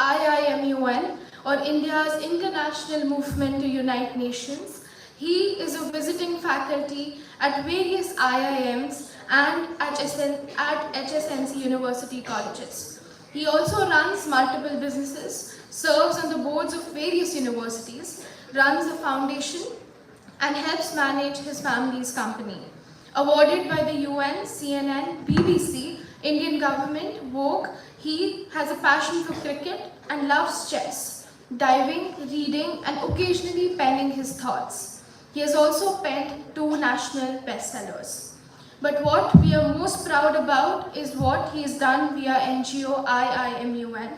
IIMUN, or India's International Movement to Unite Nations. He is a visiting faculty at various IIMs and at HSNC University colleges. He also runs multiple businesses, serves on the boards of various universities, runs a foundation, and helps manage his family's company. Awarded by the UN, CNN, BBC, Indian government, Vogue, he has a passion for cricket and loves chess, diving, reading, and occasionally penning his thoughts. He has also penned 2 national bestsellers. But what we are most proud about is what he has done via NGO IIMUN.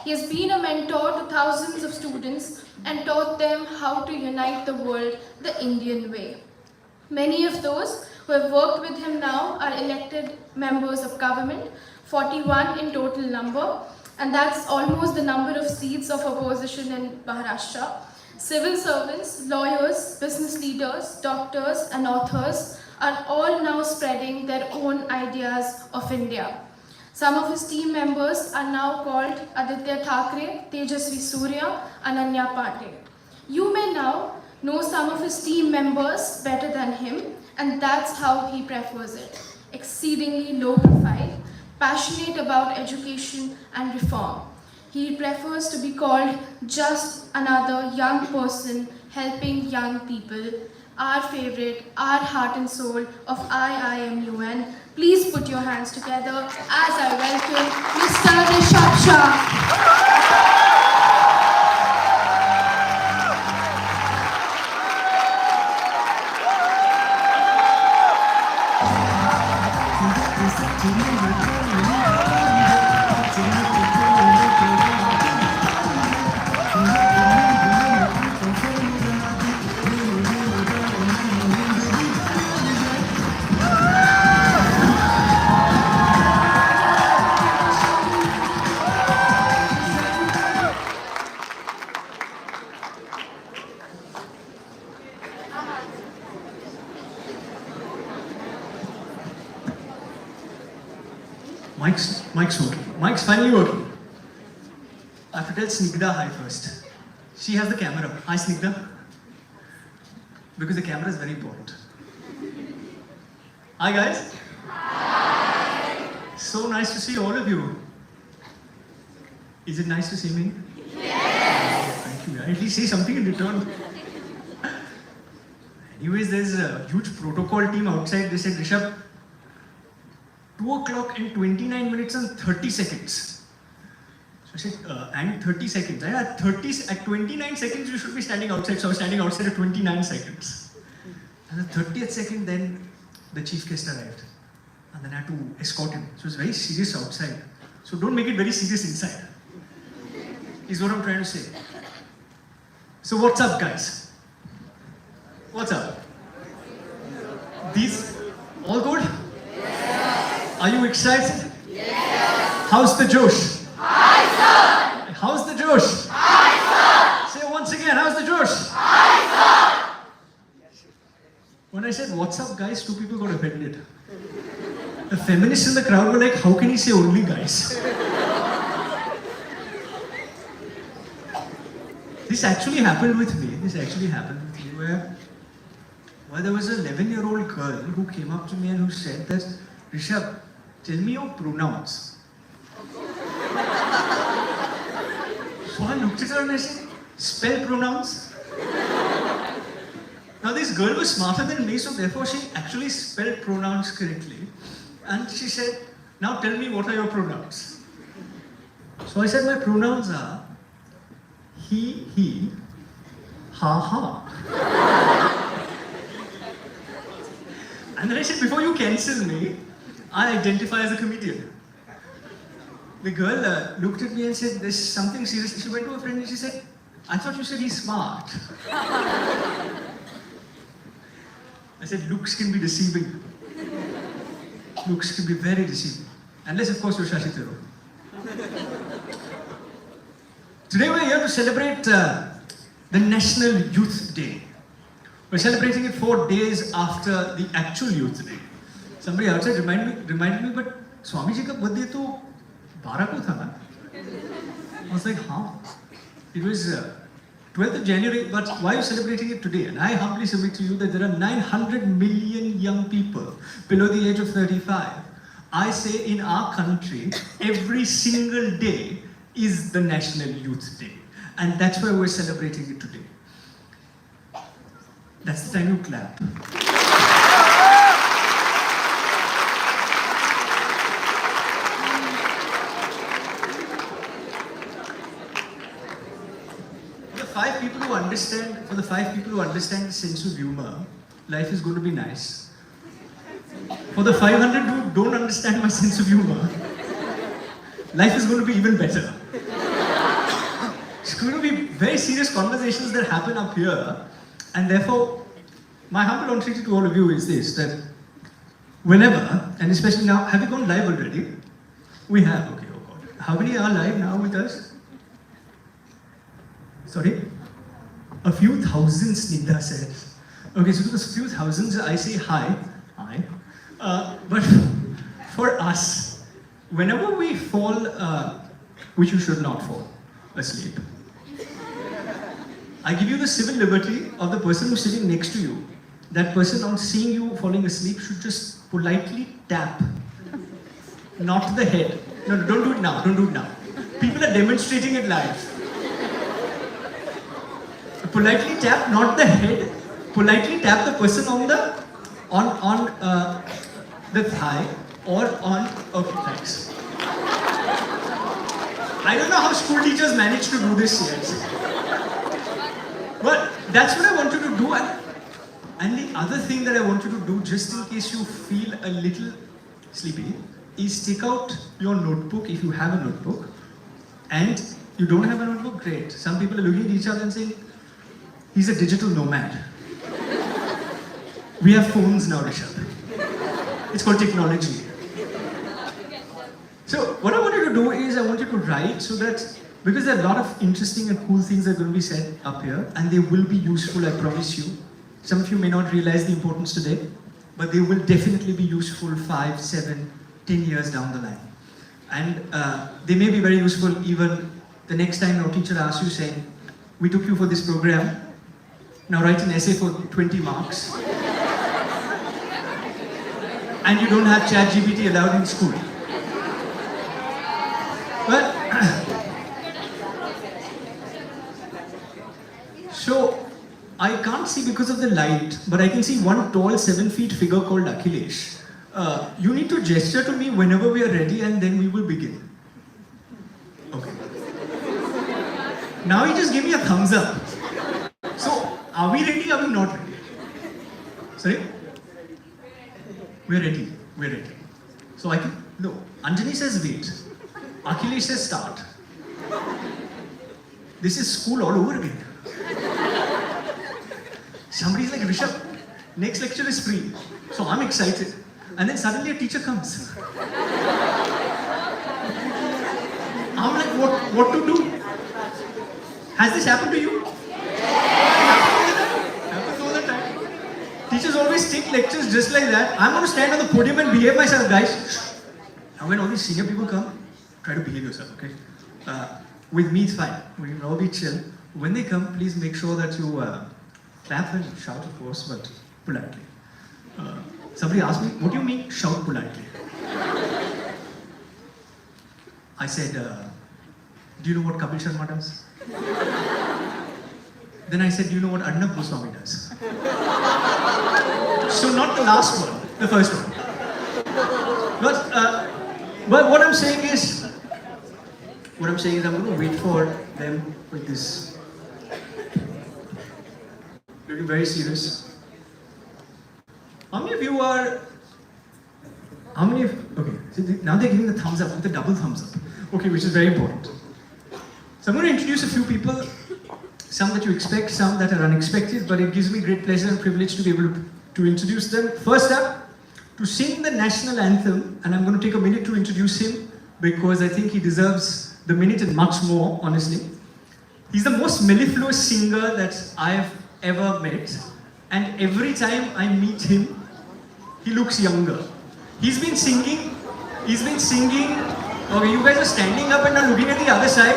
He has been a mentor to thousands of students and taught them how to unite the world the Indian way. Many of those who have worked with him now are elected members of government, 41 in total number, and that's almost the number of seats of opposition in Maharashtra. Civil servants, lawyers, business leaders, doctors, and authors are all now spreading their own ideas of India. Some of his team members are now called Aditya Thackeray, Tejasvi Surya, Ananya Pandey. You may now know some of his team members better than him, and that's how he prefers it. Exceedingly low profile, passionate about education and reform. He prefers to be called just another young person helping young people. Our favorite, our heart and soul of IIMUN. Please put your hands together as I welcome Mr. Rishabh Shah. Mike's working. Mike's finally working. I have to tell Snigdha hi first. She has the camera. Hi Snigdha. Because the camera is very important. Hi guys. Hi. So nice to see all of you. Is it nice to see me? Yes. Thank you. At least say something in return. Anyways, there's a huge protocol team outside. They said, Rishabh, 2 o'clock and 29 minutes and 30 seconds. So I said, and 30 seconds. At 29 seconds, you should be standing outside. So I was standing outside at 29 seconds. And the 30th second, then the chief guest arrived. And then I had to escort him. So it was very serious outside. So don't make it very serious inside. Is what I'm trying to say. So what's up, guys? What's up? These all good? Are you excited? Yes. How's the Josh? Hi, sir. How's the Josh? Hi, sir. Say it once again, how's the Josh? Hi, sir. When I said, what's up, guys, 2 people got offended. The feminists in the crowd were like, how can he say only guys? This actually happened with me. Where there was an 11-year-old girl who came up to me and who said that, Rishabh, tell me your pronouns. So I looked at her and I said, spell pronouns. Now this girl was smarter than me, so therefore she actually spelled pronouns correctly. And she said, now tell me what are your pronouns. So I said my pronouns are he, ha, ha. And then I said, before you cancel me, I identify as a comedian. The girl looked at me and said, there's something serious. She went to her friend and she said, I thought you said he's smart. I said, looks can be deceiving. Looks can be very deceiving. Unless, of course, you're Shashi Tharoor. Today we're here to celebrate the National Youth Day. We're celebrating it 4 days after the actual Youth Day. Somebody outside reminded me, but Swamiji ka birthday to 12 ko tha na? I was like, huh? It was 12th of January, but why are you celebrating it today? And I humbly submit to you that there are 900 million young people below the age of 35. I say in our country, every single day is the National Youth Day. And that's why we're celebrating it today. That's the time you clap. For the 5 people who understand the sense of humor, life is going to be nice. For the 500 who don't understand my sense of humor, life is going to be even better. It's going to be very serious conversations that happen up here, and therefore, my humble entreaty to all of you is this, that whenever, and especially now, have you gone live already? We have, okay, oh God. How many are live now with us? Sorry? A few thousand, Snigdha said. Okay, so to those few thousands, I say hi. But for us, whenever we fall, which you should not fall asleep, I give you the civil liberty of the person who's sitting next to you. That person, on seeing you falling asleep, should just politely tap, not the head. No, don't do it now. Don't do it now. People are demonstrating it live. Politely tap, not the head. Politely tap the person on the thigh or on. Okay, thanks. I don't know how school teachers manage to do this yet. But that's what I want you to do. And the other thing that I want you to do, just in case you feel a little sleepy, is take out your notebook if you have a notebook. And you don't have a notebook, great. Some people are looking at each other and saying, he's a digital nomad. We have phones now, Rishabh. It's called technology. So what I want you to do is I want you to write so that, because there are a lot of interesting and cool things that are going to be said up here, and they will be useful, I promise you. Some of you may not realize the importance today, but they will definitely be useful 5, 7, 10 years down the line. And they may be very useful even the next time your teacher asks you saying, we took you for this program, now write an essay for 20 marks. And you don't have ChatGPT allowed in school. But, so, I can't see because of the light, but I can see one tall 7-foot figure called Akhilesh. You need to gesture to me whenever we are ready and then we will begin. Okay. Now he just gave me a thumbs up. So, are we ready? Are we not ready? Sorry? We're ready. We're ready. So I can, no. Anjani says wait. Akhilesh says start. This is school all over again. Somebody's like, Rishabh, next lecture is free. So I'm excited. And then suddenly a teacher comes. I'm like, what to do? Has this happened to you? Happens all the time. Teachers always take lectures just like that. I'm going to stand on the podium and behave myself, guys. Now when all these senior people come, try to behave yourself, okay? With me, it's fine. We can all be chill. When they come, please make sure that you clap and shout, of course, but politely. Somebody asked me, what do you mean, shout politely? I said, do you know what Kapil Sharma does? Then I said, do you know what Arnab Goswami does? So not the last one, the first one. But what I'm saying is, I'm going to wait for them with this. Looking very serious. How many of you are, okay, so now they're giving the thumbs up, with the double thumbs up. Okay, which is very important. So I'm going to introduce a few people, some that you expect, some that are unexpected, but it gives me great pleasure and privilege to be able to introduce them. First up, to sing the national anthem, and I'm going to take a minute to introduce him, because I think he deserves the minute and much more, honestly. He's the most mellifluous singer that I have ever met, and every time I meet him, he looks younger. He's been singing, okay, you guys are standing up and are looking at the other side.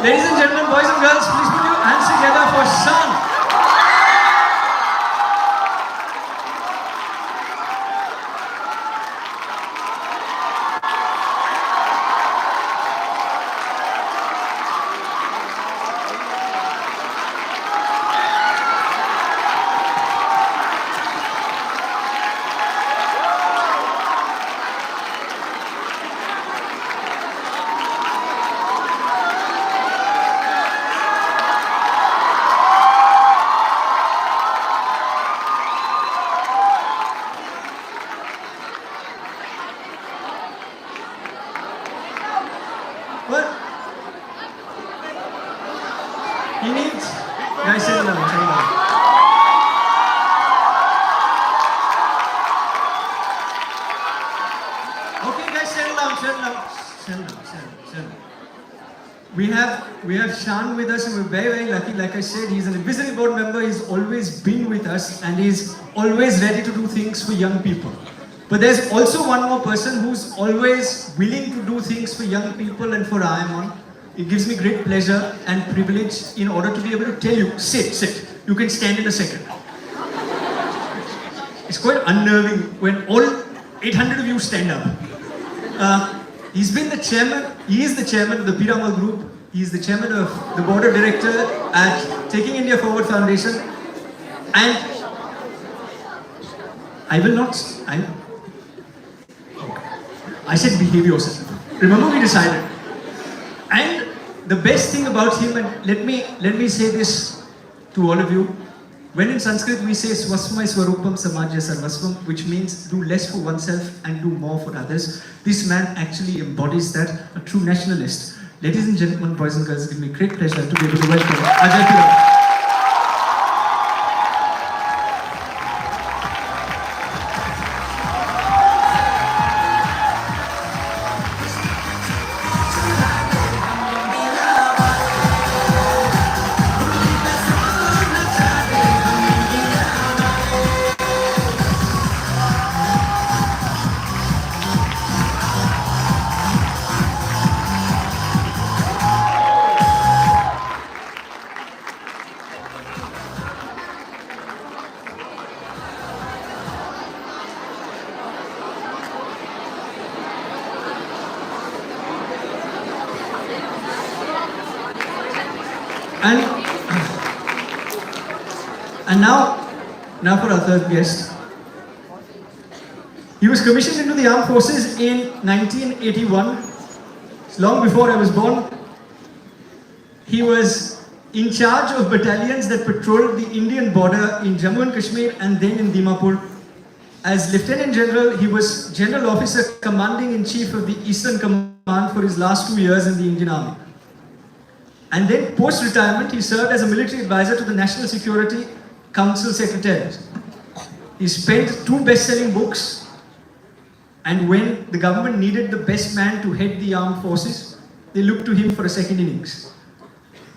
Ladies and gentlemen, boys and girls, please put your hands together for Shan. What? He needs. Guys, settle down, settle down. Okay, guys, settle down, settle down, settle down, settle down. We have Shan with us, and we're very, very lucky. Like I said, he's an advisory board member. He's always been with us, and he's always ready to do things for young people. But there's also one more person who's always willing to do things for young people and for IIMUN. It gives me great pleasure and privilege in order to be able to tell you, sit. You can stand in a second. It's quite unnerving when all 800 of you stand up. He is the chairman of the Piramal Group. He is the chairman of the board of director at Taking India Forward Foundation. And I said behave yourself. Remember we decided. And the best thing about him, and let me say this to all of you. When in Sanskrit we say Swasmai Swarupam Samajya Sarvasvam, which means do less for oneself and do more for others. This man actually embodies that, a true nationalist. Ladies and gentlemen, boys and girls, it gives me great pleasure to be able to welcome Ajay Piramal. And now for our third guest. He was commissioned into the armed forces in 1981. It's long before I was born. He was in charge of battalions that patrolled the Indian border in Jammu and Kashmir and then in Dimapur. As Lieutenant General, he was General Officer Commanding in Chief of the Eastern Command for his last 2 years in the Indian Army. And then post-retirement, he served as a military advisor to the National Security Council Secretary. He spent 2 best-selling books, and when the government needed the best man to head the armed forces, they looked to him for a second innings.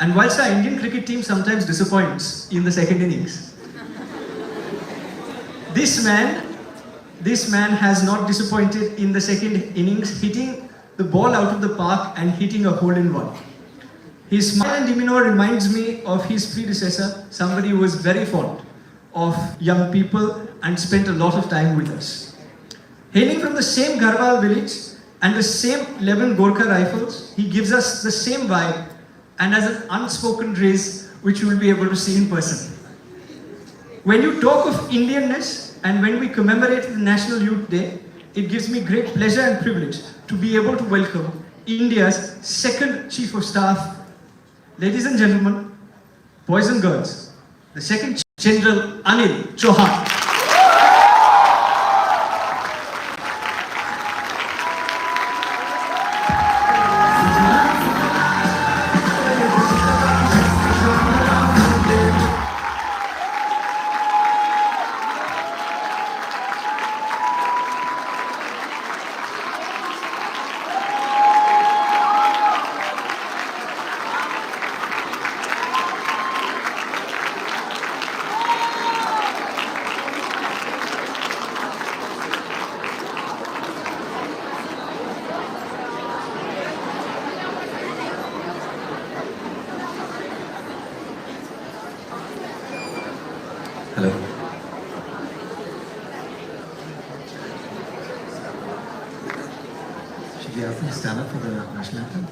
And whilst our Indian cricket team sometimes disappoints in the second innings, this man has not disappointed in the second innings, hitting the ball out of the park and hitting a hole-in-one. His smile and demeanor reminds me of his predecessor, somebody who was very fond of young people and spent a lot of time with us. Hailing from the same Garhwal village and the same 11 Gorkha rifles, he gives us the same vibe and has an unspoken grace which you will be able to see in person. When you talk of Indianness and when we commemorate the National Youth Day, it gives me great pleasure and privilege to be able to welcome India's second Chief of Staff. Ladies and gentlemen, boys and girls, the second General Anil Chauhan. stand up for the national anthem?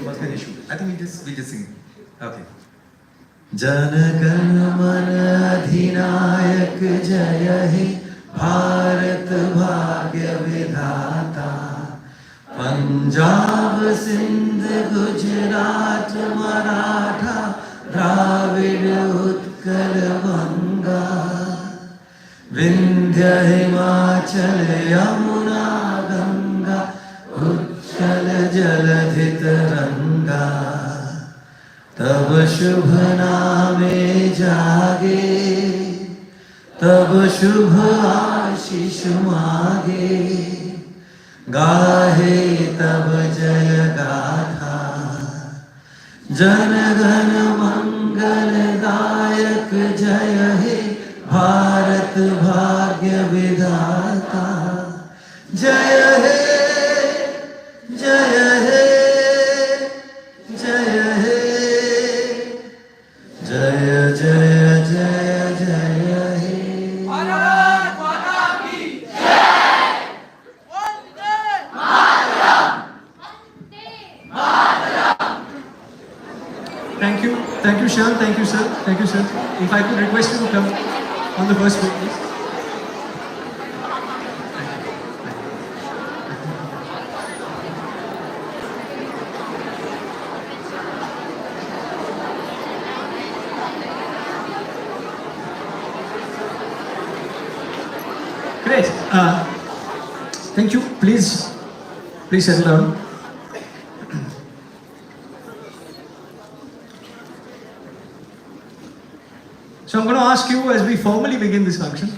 Must be an issue. I think we just sing. Okay. जनगण मन अधिनायक जय हे भारत भाग्य विधाता पंजाब सिंध गुजरात मराठा द्राविड़ उत्कल बंगा विंध्य हिमाचल यमुना गंगा उत्कल जलधि तरंगा तब शुभ नामे जागे तब शुभ आशीष मागे गाहे तब जय गाथा जन गण मंगल दायक जय हे भारत भाग्य विधाता जय हे जय हे जय हे जय जय जय जय हे Thank you, Shyam. Thank you, sir. Thank you, sir. If I could request you to come on the first page, please. Great. Thank you. Please settle down. So I'm going to ask you as we formally begin this function,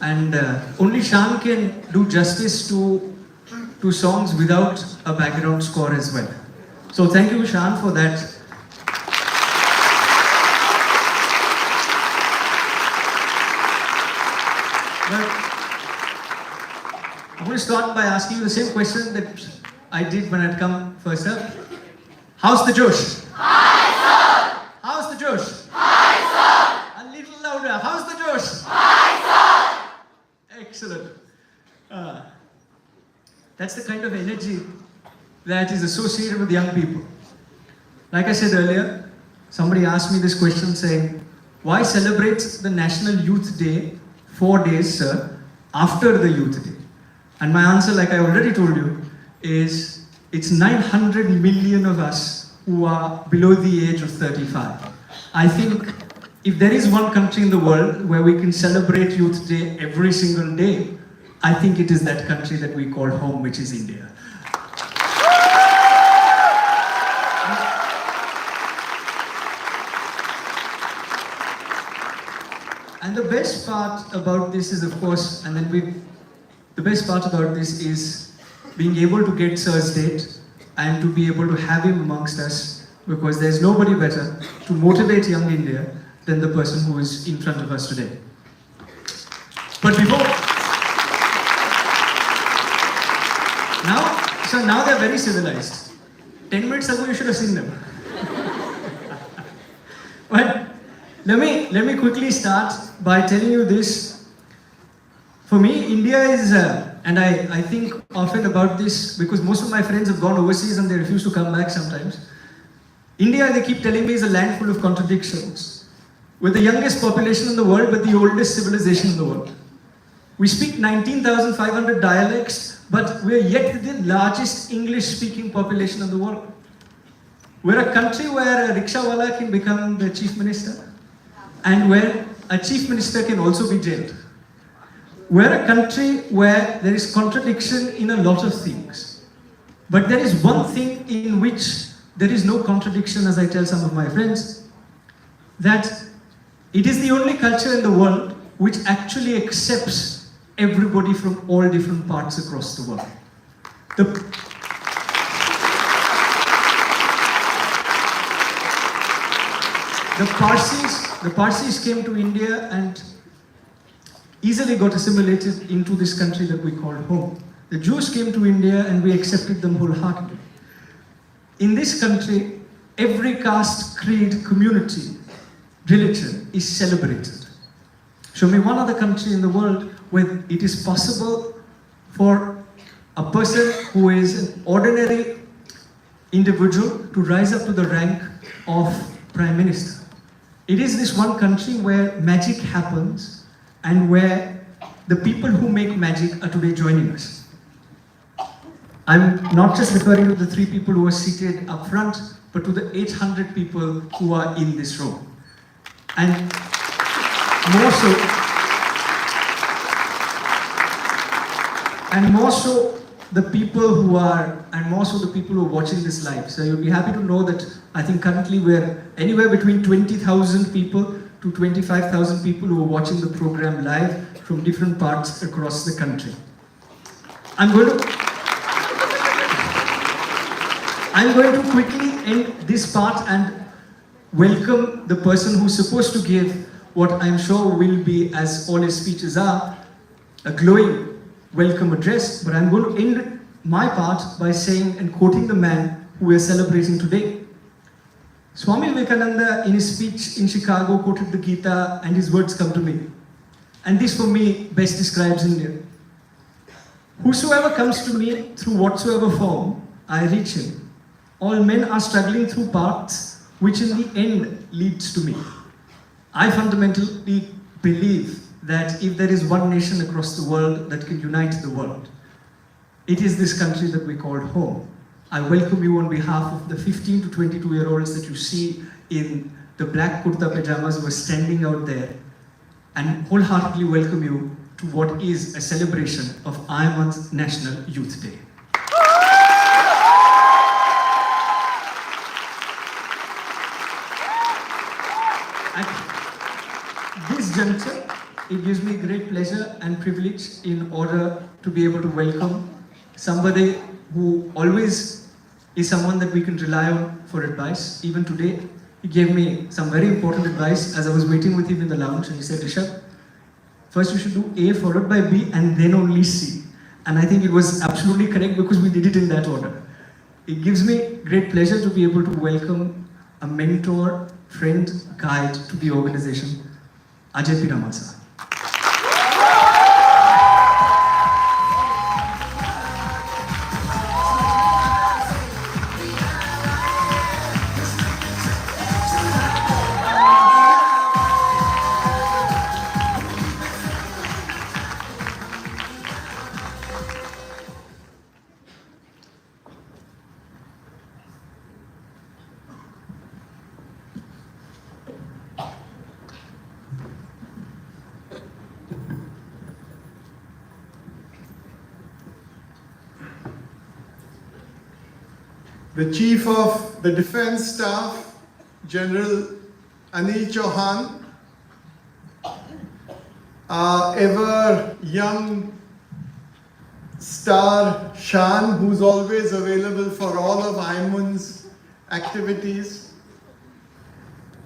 and only Shyam can do justice to songs without a background score as well. So thank you, Shyam, for that. But I'm going to start by asking you the same question that I did when I'd come first up. How's the Josh? Hi, sir! How's the Josh? Hi, sir! A little louder. How's the Josh? Hi, sir! Excellent. That's the kind of energy that is associated with young people. Like I said earlier, somebody asked me this question saying, why celebrate the National Youth Day 4 days, sir, after the Youth Day? And my answer, like I already told you, is it's 900 million of us who are below the age of 35. I think if there is one country in the world where we can celebrate Youth Day every single day, I think it is that country that we call home, which is India. And the best part about this is, of course, the best part about this is being able to get Sir's date and to be able to have him amongst us, because there's nobody better to motivate young India than the person who is in front of us today. But now they're very civilized. 10 minutes ago you should have seen them. But let me quickly start by telling you this. For me, India is, and I think often about this because most of my friends have gone overseas and they refuse to come back sometimes. India, they keep telling me, is a land full of contradictions. We're the youngest population in the world, but the oldest civilization in the world. We speak 19,500 dialects, but we're yet the largest English-speaking population in the world. We're a country where a rickshawala can become the chief minister, and where a chief minister can also be jailed. We're a country where there is contradiction in a lot of things. But there is one thing in which there is no contradiction, as I tell some of my friends, that it is the only culture in the world which actually accepts everybody from all different parts across the world. The Parsis came to India and easily got assimilated into this country that we call home. The Jews came to India and we accepted them wholeheartedly. In this country, every caste, creed, community, religion is celebrated. Show me one other country in the world where it is possible for a person who is an ordinary individual to rise up to the rank of Prime Minister. It is this one country where magic happens and where the people who make magic are today joining us. I'm not just referring to the 3 people who are seated up front, but to the 800 people who are in this room. And more so the people who are watching this live. So you'll be happy to know that I think currently we're anywhere between 20,000 people to 25,000 people who are watching the program live from different parts across the country. I'm going to quickly end this part and welcome the person who's supposed to give what I'm sure will be, as all his speeches are, a glowing welcome address. But I'm going to end my part by saying and quoting the man who we are celebrating today. Swami Vivekananda, in his speech in Chicago, quoted the Gita, and his words come to me. And this, for me, best describes India. Whosoever comes to me through whatsoever form, I reach him. All men are struggling through paths which in the end leads to me. I fundamentally believe that if there is one nation across the world that can unite the world, it is this country that we call home. I welcome you on behalf of the 15 to 22-year-olds that you see in the black kurta pajamas who are standing out there, and wholeheartedly welcome you to what is a celebration of IIMUN's National Youth Day. At this juncture, it gives me great pleasure and privilege in order to be able to welcome somebody who always is someone that we can rely on for advice. Even today, he gave me some very important advice as I was waiting with him in the lounge, and he said, Rishabh, first you should do A followed by B and then only C. And I think it was absolutely correct because we did it in that order. It gives me great pleasure to be able to welcome a mentor, friend, guide to the organization, Ajay Piramal sir. The Chief of the Defence Staff, General Anil Chauhan, our ever young star Shan, who's always available for all of IIMUN's activities,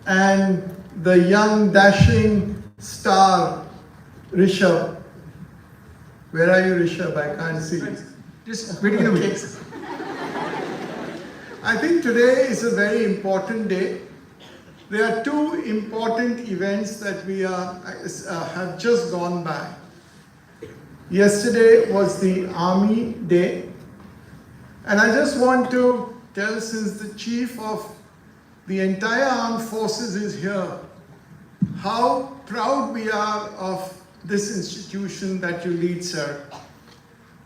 and the young dashing star Rishabh. Where are you, Rishabh? I can't see you. Just waiting in the Okay. wings. I think today is a very important day. There are 2 important events that we have just gone by. Yesterday was the Army Day, and I just want to tell, since the Chief of the entire Armed Forces is here, how proud we are of this institution that you lead, sir.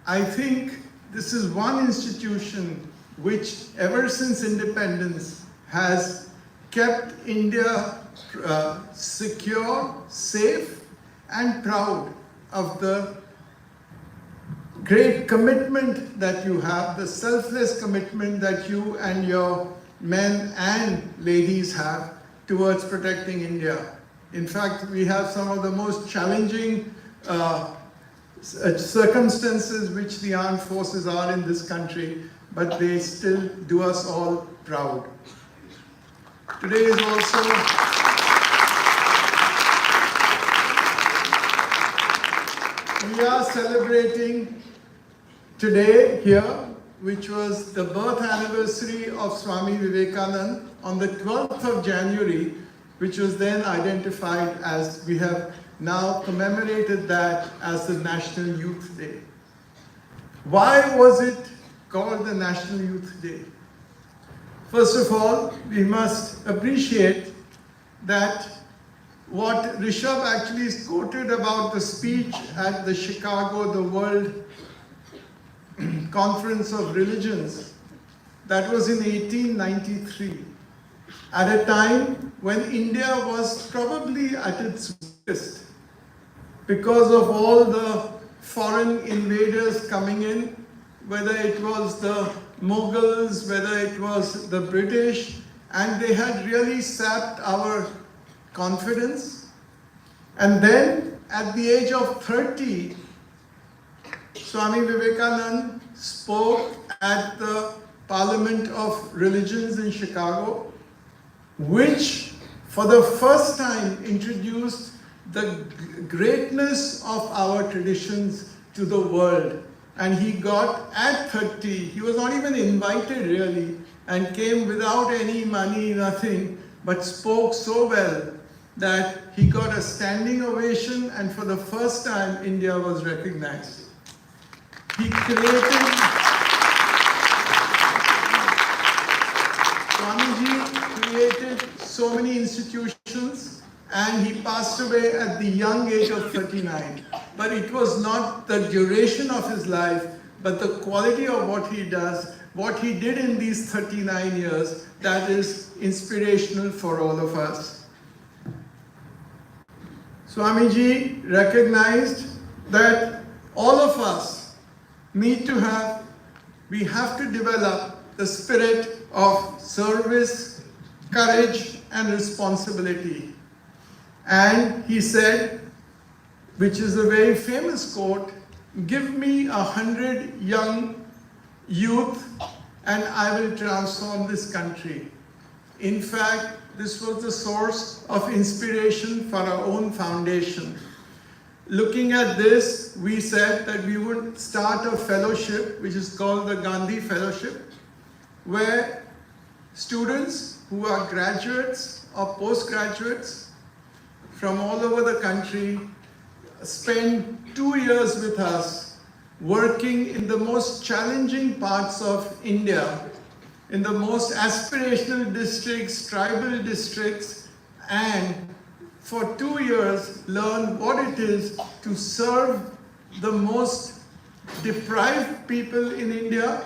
I think this is one institution which, ever since independence, has kept India secure, safe, and proud of the great commitment that you have, the selfless commitment that you and your men and ladies have towards protecting India. In fact, we have some of the most challenging circumstances which the armed forces are in this country, but they still do us all proud. Today is also we are celebrating today here, which was the birth anniversary of Swami Vivekananda on the 12th of January, which was then identified as, we have now commemorated that as the National Youth Day. Why was it called the National Youth Day? First of all, we must appreciate that what Rishabh actually quoted about the speech at the Chicago, the World Conference of Religions, that was in 1893, at a time when India was probably at its weakest because of all the foreign invaders coming in, whether it was the Mughals, whether it was the British, and they had really sapped our confidence. And then at the age of 30, Swami Vivekananda spoke at the Parliament of Religions in Chicago, which for the first time introduced the greatness of our traditions to the world. And he got, at 30, he was not even invited really, and came without any money, nothing, but spoke so well that he got a standing ovation, and for the first time India was recognized. He created, Swamiji created so many institutions, and he passed away at the young age of 39. But it was not the duration of his life, but the quality of what he does, what he did in these 39 years, that is inspirational for all of us. Swamiji recognized that all of us need to have, we have to develop the spirit of service, courage, and responsibility. And he said, which is a very famous quote, "Give me 100 young youth and I will transform this country." In fact, this was the source of inspiration for our own foundation. Looking at this, we said that we would start a fellowship, which is called the Gandhi Fellowship, where students who are graduates or postgraduates from all over the country spend 2 years with us working in the most challenging parts of India, in the most aspirational districts, tribal districts, and for 2 years learn what it is to serve the most deprived people in India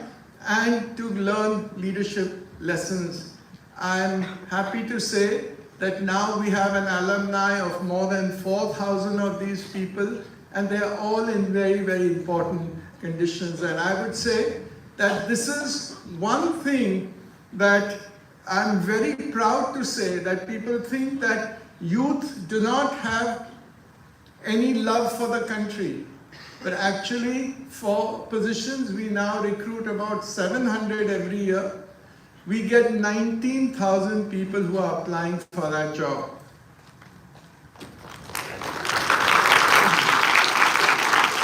and to learn leadership lessons. I'm happy to say that now we have an alumni of more than 4,000 of these people, and they are all in very, very important conditions. And I would say that this is one thing that I'm very proud to say, that people think that youth do not have any love for the country. But actually, for positions, we now recruit about 700 every year. We get 19,000 people who are applying for that job.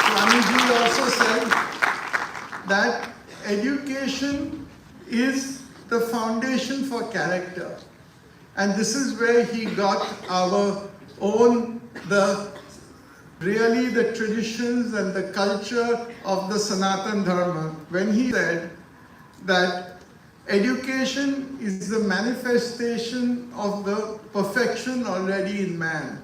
Swamiji also said that education is the foundation for character. And this is where he got our own, really the traditions and the culture of the Sanatan Dharma, when he said that education is the manifestation of the perfection already in man.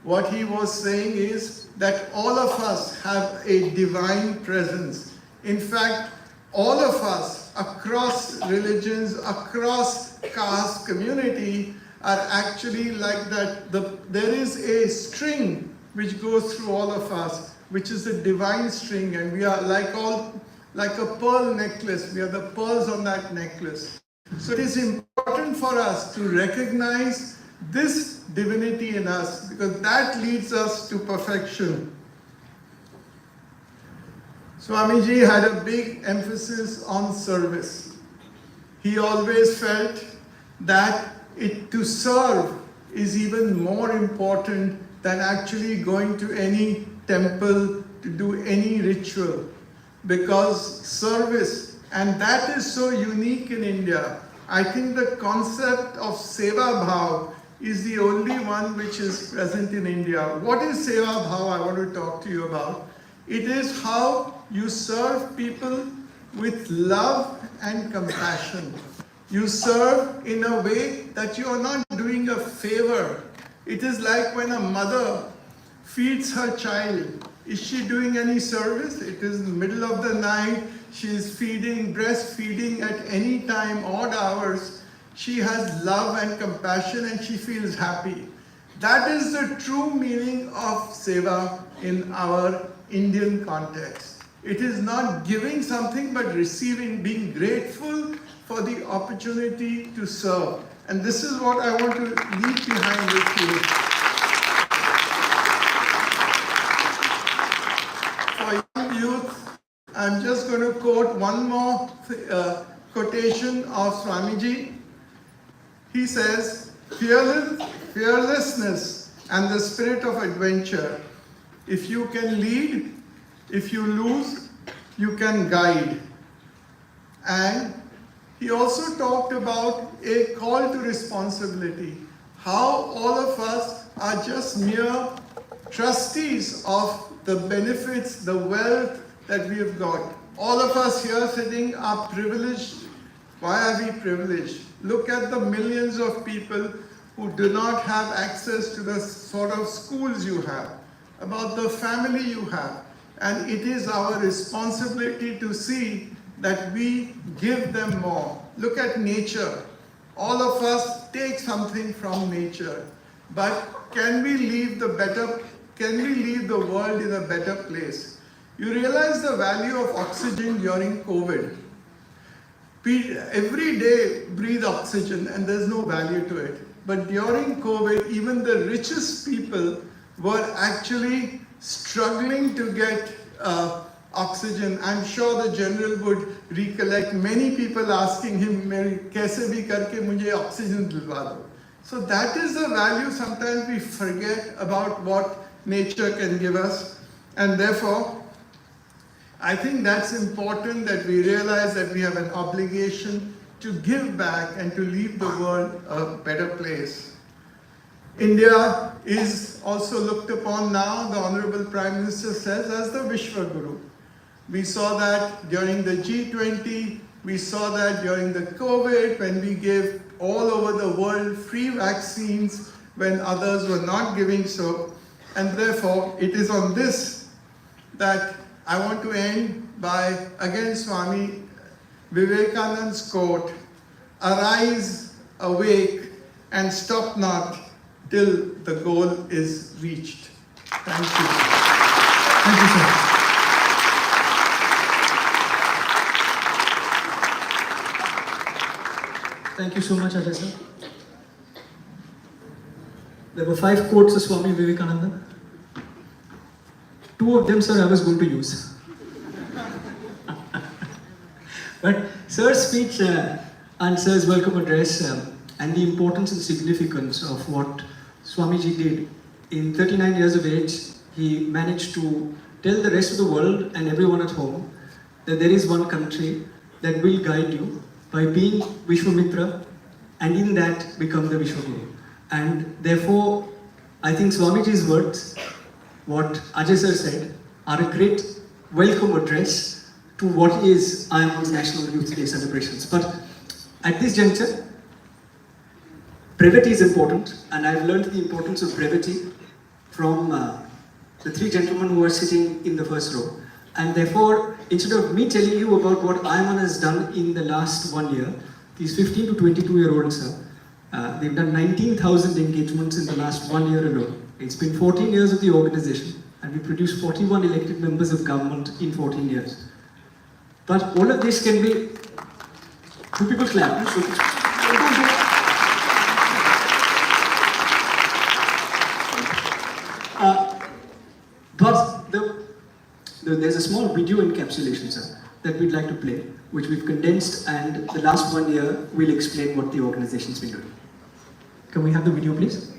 What he was saying is that all of us have a divine presence. In fact, all of us across religions, across caste, community are actually like that. There is a string which goes through all of us, which is a divine string, and we are like a pearl necklace. We are the pearls on that necklace. So it is important for us to recognize this divinity in us, because that leads us to perfection. Swamiji had a big emphasis on service. He always felt that to serve is even more important than actually going to any temple to do any ritual because service, and that is so unique in India. I think the concept of Seva Bhav is the only one which is present in India. What is Seva Bhav? I want to talk to you about. It is how you serve people with love and compassion. You serve in a way that you are not doing a favor. It is like when a mother feeds her child. Is she doing any service? It is in the middle of the night. She is feeding, breastfeeding at any time, odd hours. She has love and compassion and she feels happy. That is the true meaning of seva in our Indian context. It is not giving something but receiving, being grateful for the opportunity to serve. And this is what I want to leave behind with you. For young youth, I'm just going to quote one more quotation of Swamiji. He says, fearlessness and the spirit of adventure. If you can lead, if you lose, you can guide. And he also talked about a call to responsibility. How all of us are just mere trustees of the benefits, the wealth that we have got. All of us here sitting are privileged. Why are we privileged? Look at the millions of people who do not have access to the sort of schools you have, about the family you have. And it is our responsibility to see that we give them more. Look at nature. All of us take something from nature. But can we leave the world in a better place? You realize the value of oxygen during COVID. We every day breathe oxygen and there's no value to it. But during COVID, even the richest people were actually struggling to get oxygen. I'm sure the general would recollect many people asking him, "Kaise bhi karke mujhe oxygen dilwa do." So that is the value. Sometimes we forget about what nature can give us, and therefore, I think that's important that we realize that we have an obligation to give back and to leave the world a better place. India is also looked upon now, the Honorable Prime Minister says, as the Vishwa Guru. We saw that during the G20, we saw that during the COVID, when we gave all over the world free vaccines when others were not giving so. And therefore, it is on this that I want to end by, again, Swami Vivekananda's quote, "Arise, awake, and stop not till the goal is reached." Thank you. Thank you, sir. Thank you so much, Ajay sir. There were 5 quotes of Swami Vivekananda. 2 of them, sir, I was going to use. But sir's speech and sir's welcome address and the importance and significance of what Swamiji did. In 39 years of age, he managed to tell the rest of the world and everyone at home that there is one country that will guide you by being Vishwamitra, and in that become the Vishwaguru. And therefore, I think Swamiji's words, what Ajay sir said, are a great welcome address to what is IIMUN's National Youth Day celebrations. But at this juncture, brevity is important, and I've learned the importance of brevity from the 3 gentlemen who are sitting in the first row. And therefore, instead of me telling you about what IIMUN has done in the last 1 year, these 15 to 22-year-olds, they've done 19,000 engagements in the last 1 year alone. It's been 14 years of the organization, and we produced 41 elected members of government in 14 years. But all of this can be... 2 people clap. But there's a small video encapsulation, sir, that we'd like to play, which we've condensed, and the last 1 year we'll explain what the organization's been doing. Can we have the video, please?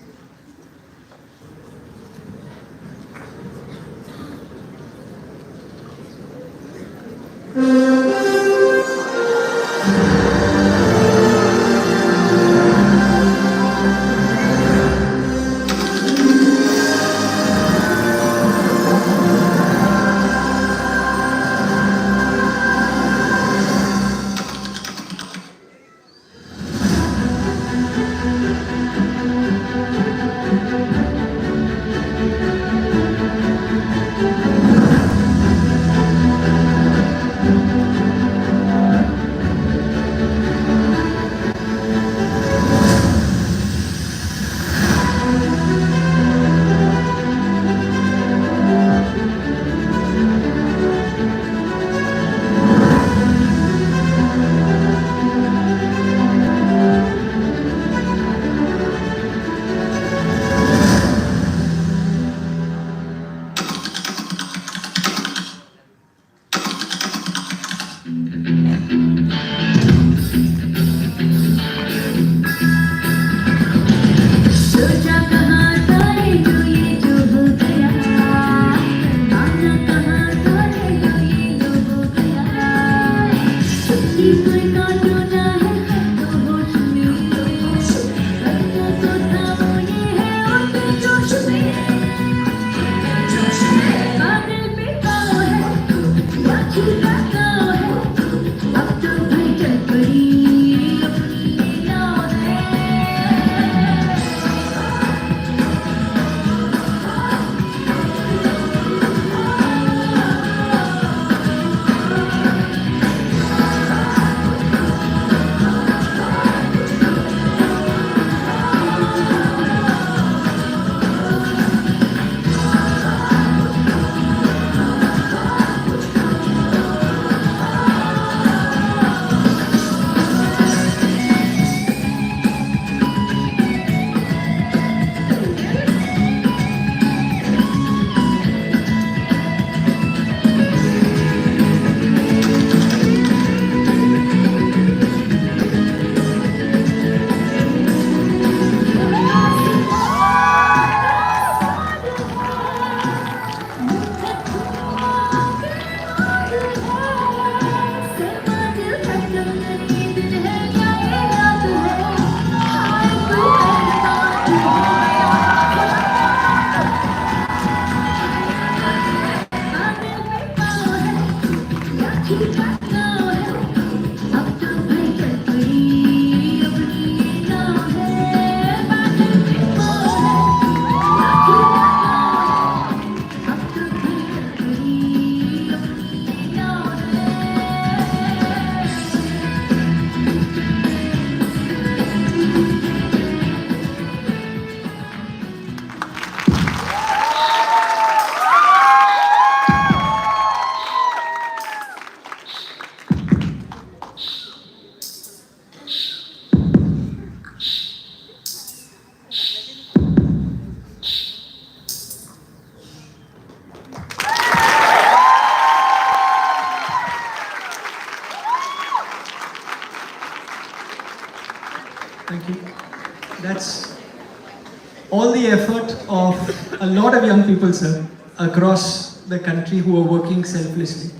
all the effort of a lot of young people, sir, across the country who are working selflessly,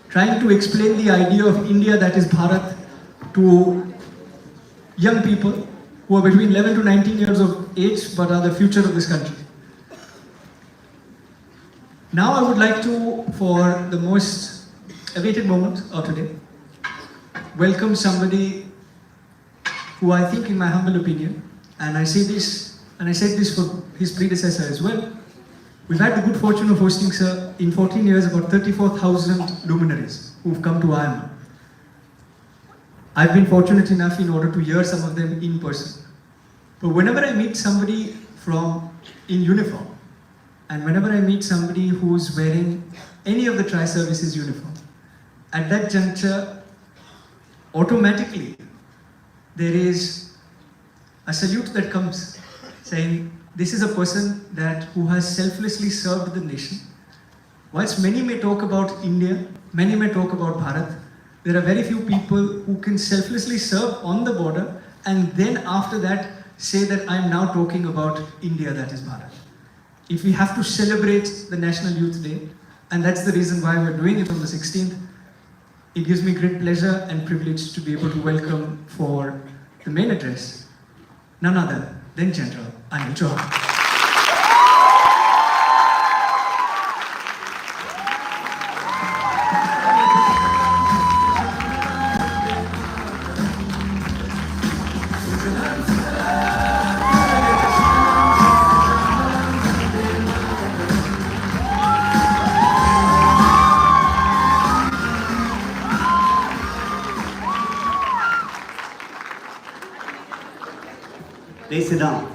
trying to explain the idea of India that is Bharat to young people who are between 11 to 19 years of age but are the future of this country. Now I would like to, for the most awaited moment of today, welcome somebody who I think, in my humble opinion, and I say this, and I said this for his predecessor as well, we've had the good fortune of hosting, sir, in 14 years, about 34,000 luminaries who've come to IIMUN. I've been fortunate enough in order to hear some of them in person. But whenever I meet somebody in uniform, and whenever I meet somebody who's wearing any of the tri-services uniform, at that juncture, automatically, there is a salute that comes saying, this is a person who has selflessly served the nation. Whilst many may talk about India, many may talk about Bharat, there are very few people who can selflessly serve on the border and then after that say that I'm now talking about India that is Bharat. If we have to celebrate the National Youth Day, and that's the reason why we're doing it on the 16th, it gives me great pleasure and privilege to be able to welcome for the main address, none other than General Anil Chauhan. Please sit down.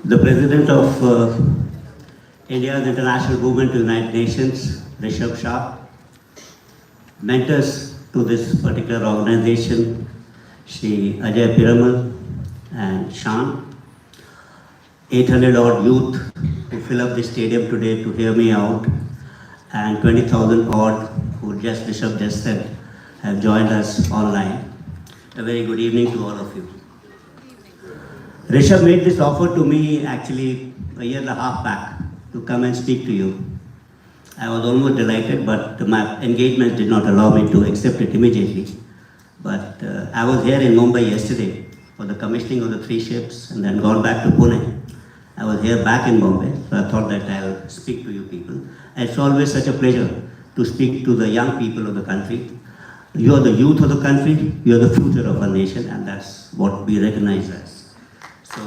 The President of India's International Movement to United Nations, Rishabh Shah, mentors to this particular organization, Shri Ajay Piramal and Shan, 800 odd youth who fill up the stadium today to hear me out, and 20,000 odd who Rishabh just said have joined us online. A very good evening to all of you. Rishabh made this offer to me actually a year and a half back to come and speak to you. I was almost delighted, but my engagement did not allow me to accept it immediately. But I was here in Mumbai yesterday for the commissioning of the 3 ships and then gone back to Pune. I was here back in Bombay, so I thought that I'll speak to you people. And it's always such a pleasure to speak to the young people of the country. You are the youth of the country, you are the future of our nation, and that's what we recognize as. So,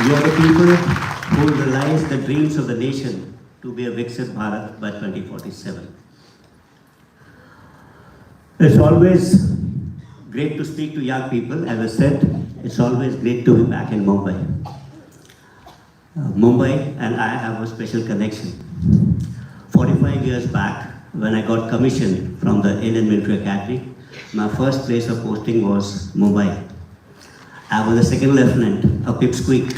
you are the people who will realize the dreams of the nation to be a Viksit Bharat by 2047. It's always great to speak to young people. As I said, it's always great to be back in Mumbai. Mumbai and I have a special connection. 45 years back, when I got commissioned from the Indian Military Academy, my first place of posting was Mumbai. I was a second lieutenant, a pipsqueak.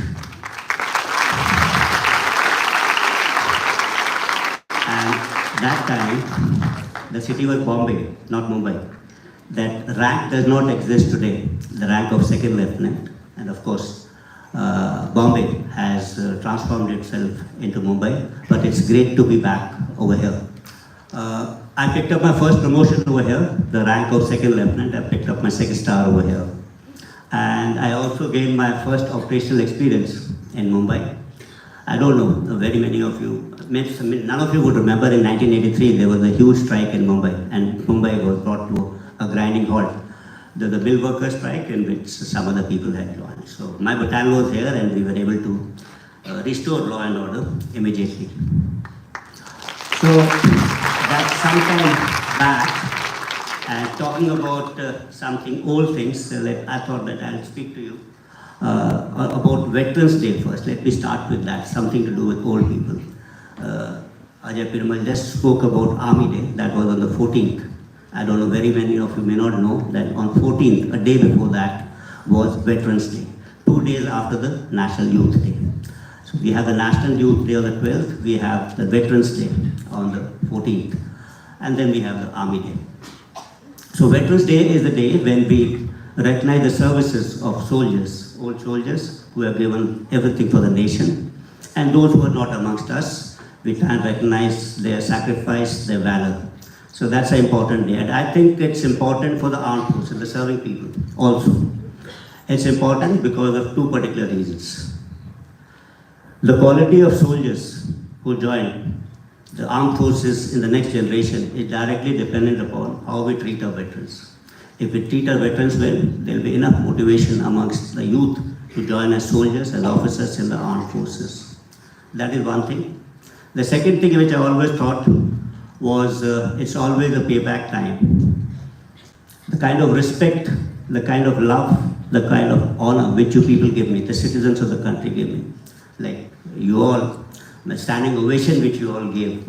And that time, the city was Bombay, not Mumbai. That rank does not exist today, the rank of second lieutenant. And of course, Bombay has transformed itself into Mumbai, but it's great to be back over here. I picked up my first promotion over here, the rank of second lieutenant. I picked up my second star over here. And I also gained my first operational experience in Mumbai. I don't know, very many of you, none of you would remember in 1983 there was a huge strike in Mumbai, and Mumbai was brought to a grinding halt. The mill worker strike in which some other people had joined. So my battalion was here and we were able to restore law and order immediately. So that's some time back. And talking about something old things, I thought that I'll speak to you about Veterans Day first. Let me start with that, something to do with old people. Ajay Piramal just spoke about Army Day, that was on the 14th. I don't know, very many of you may not know that on 14th, a day before that, was Veterans Day, 2 days after the National Youth Day. So We have the National Youth Day on the 12th, we have the Veterans Day on the 14th, and then we have the Army Day. So Veterans Day is the day when we recognize the services of soldiers, old soldiers who have given everything for the nation, and those who are not amongst us, we try and recognize their sacrifice, their valor. So that's an important day, and I think it's important for the armed forces, the serving people also. It's important because of two particular reasons. The quality of soldiers who join the armed forces in the next generation is directly dependent upon how we treat our veterans. If we treat our veterans well, there will be enough motivation amongst the youth to join as soldiers, as officers in the armed forces. That is one thing. The second thing which I always thought was it's always a payback time. The kind of respect, the kind of love, the kind of honor which you people give me, the citizens of the country give me, like you all, the standing ovation which you all gave,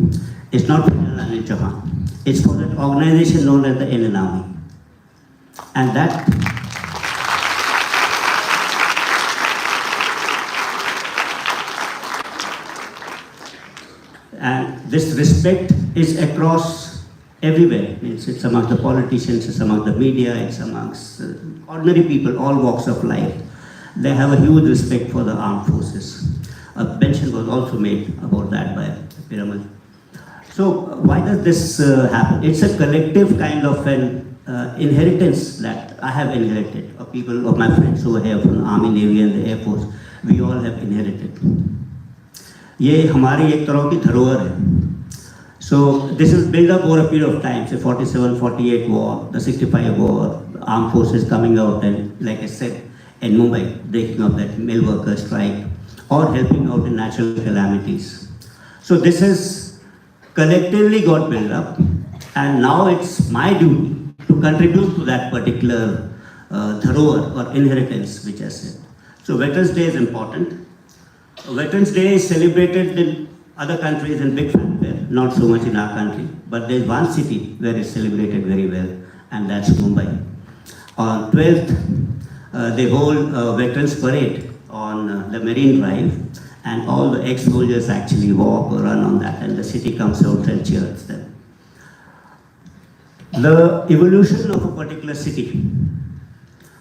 it's not for General Anil Chauhan. It's for that organization known as the Indian Army. And that and this respect is across everywhere. It's amongst the politicians, it's amongst the media, it's amongst ordinary people, all walks of life. They have a huge respect for the armed forces. A mention was also made about that by Piramal. So why does this happen? It's a collective kind of an inheritance that I have inherited, of people, of my friends over here from the Army, Navy and the Air Force. We all have inherited. ये हमारी एक तरह की धरोहर है. So this is built up over a period of time, say 47, 48 war, the 65 war, the armed forces coming out and, like I said, in Mumbai, breaking up that mill workers strike, or helping out in natural calamities. So this has collectively got built up, and now it's my duty to contribute to that particular dharohar or inheritance which I said. So Veterans Day is important. Veterans Day is celebrated in other countries in big fanfare, not so much in our country, but there's one city where it's celebrated very well, and that's Mumbai. On 12th, they hold a Veterans Parade on the Marine Drive, and all the ex-soldiers actually walk or run on that, and the city comes out and cheers them. The evolution of a particular city,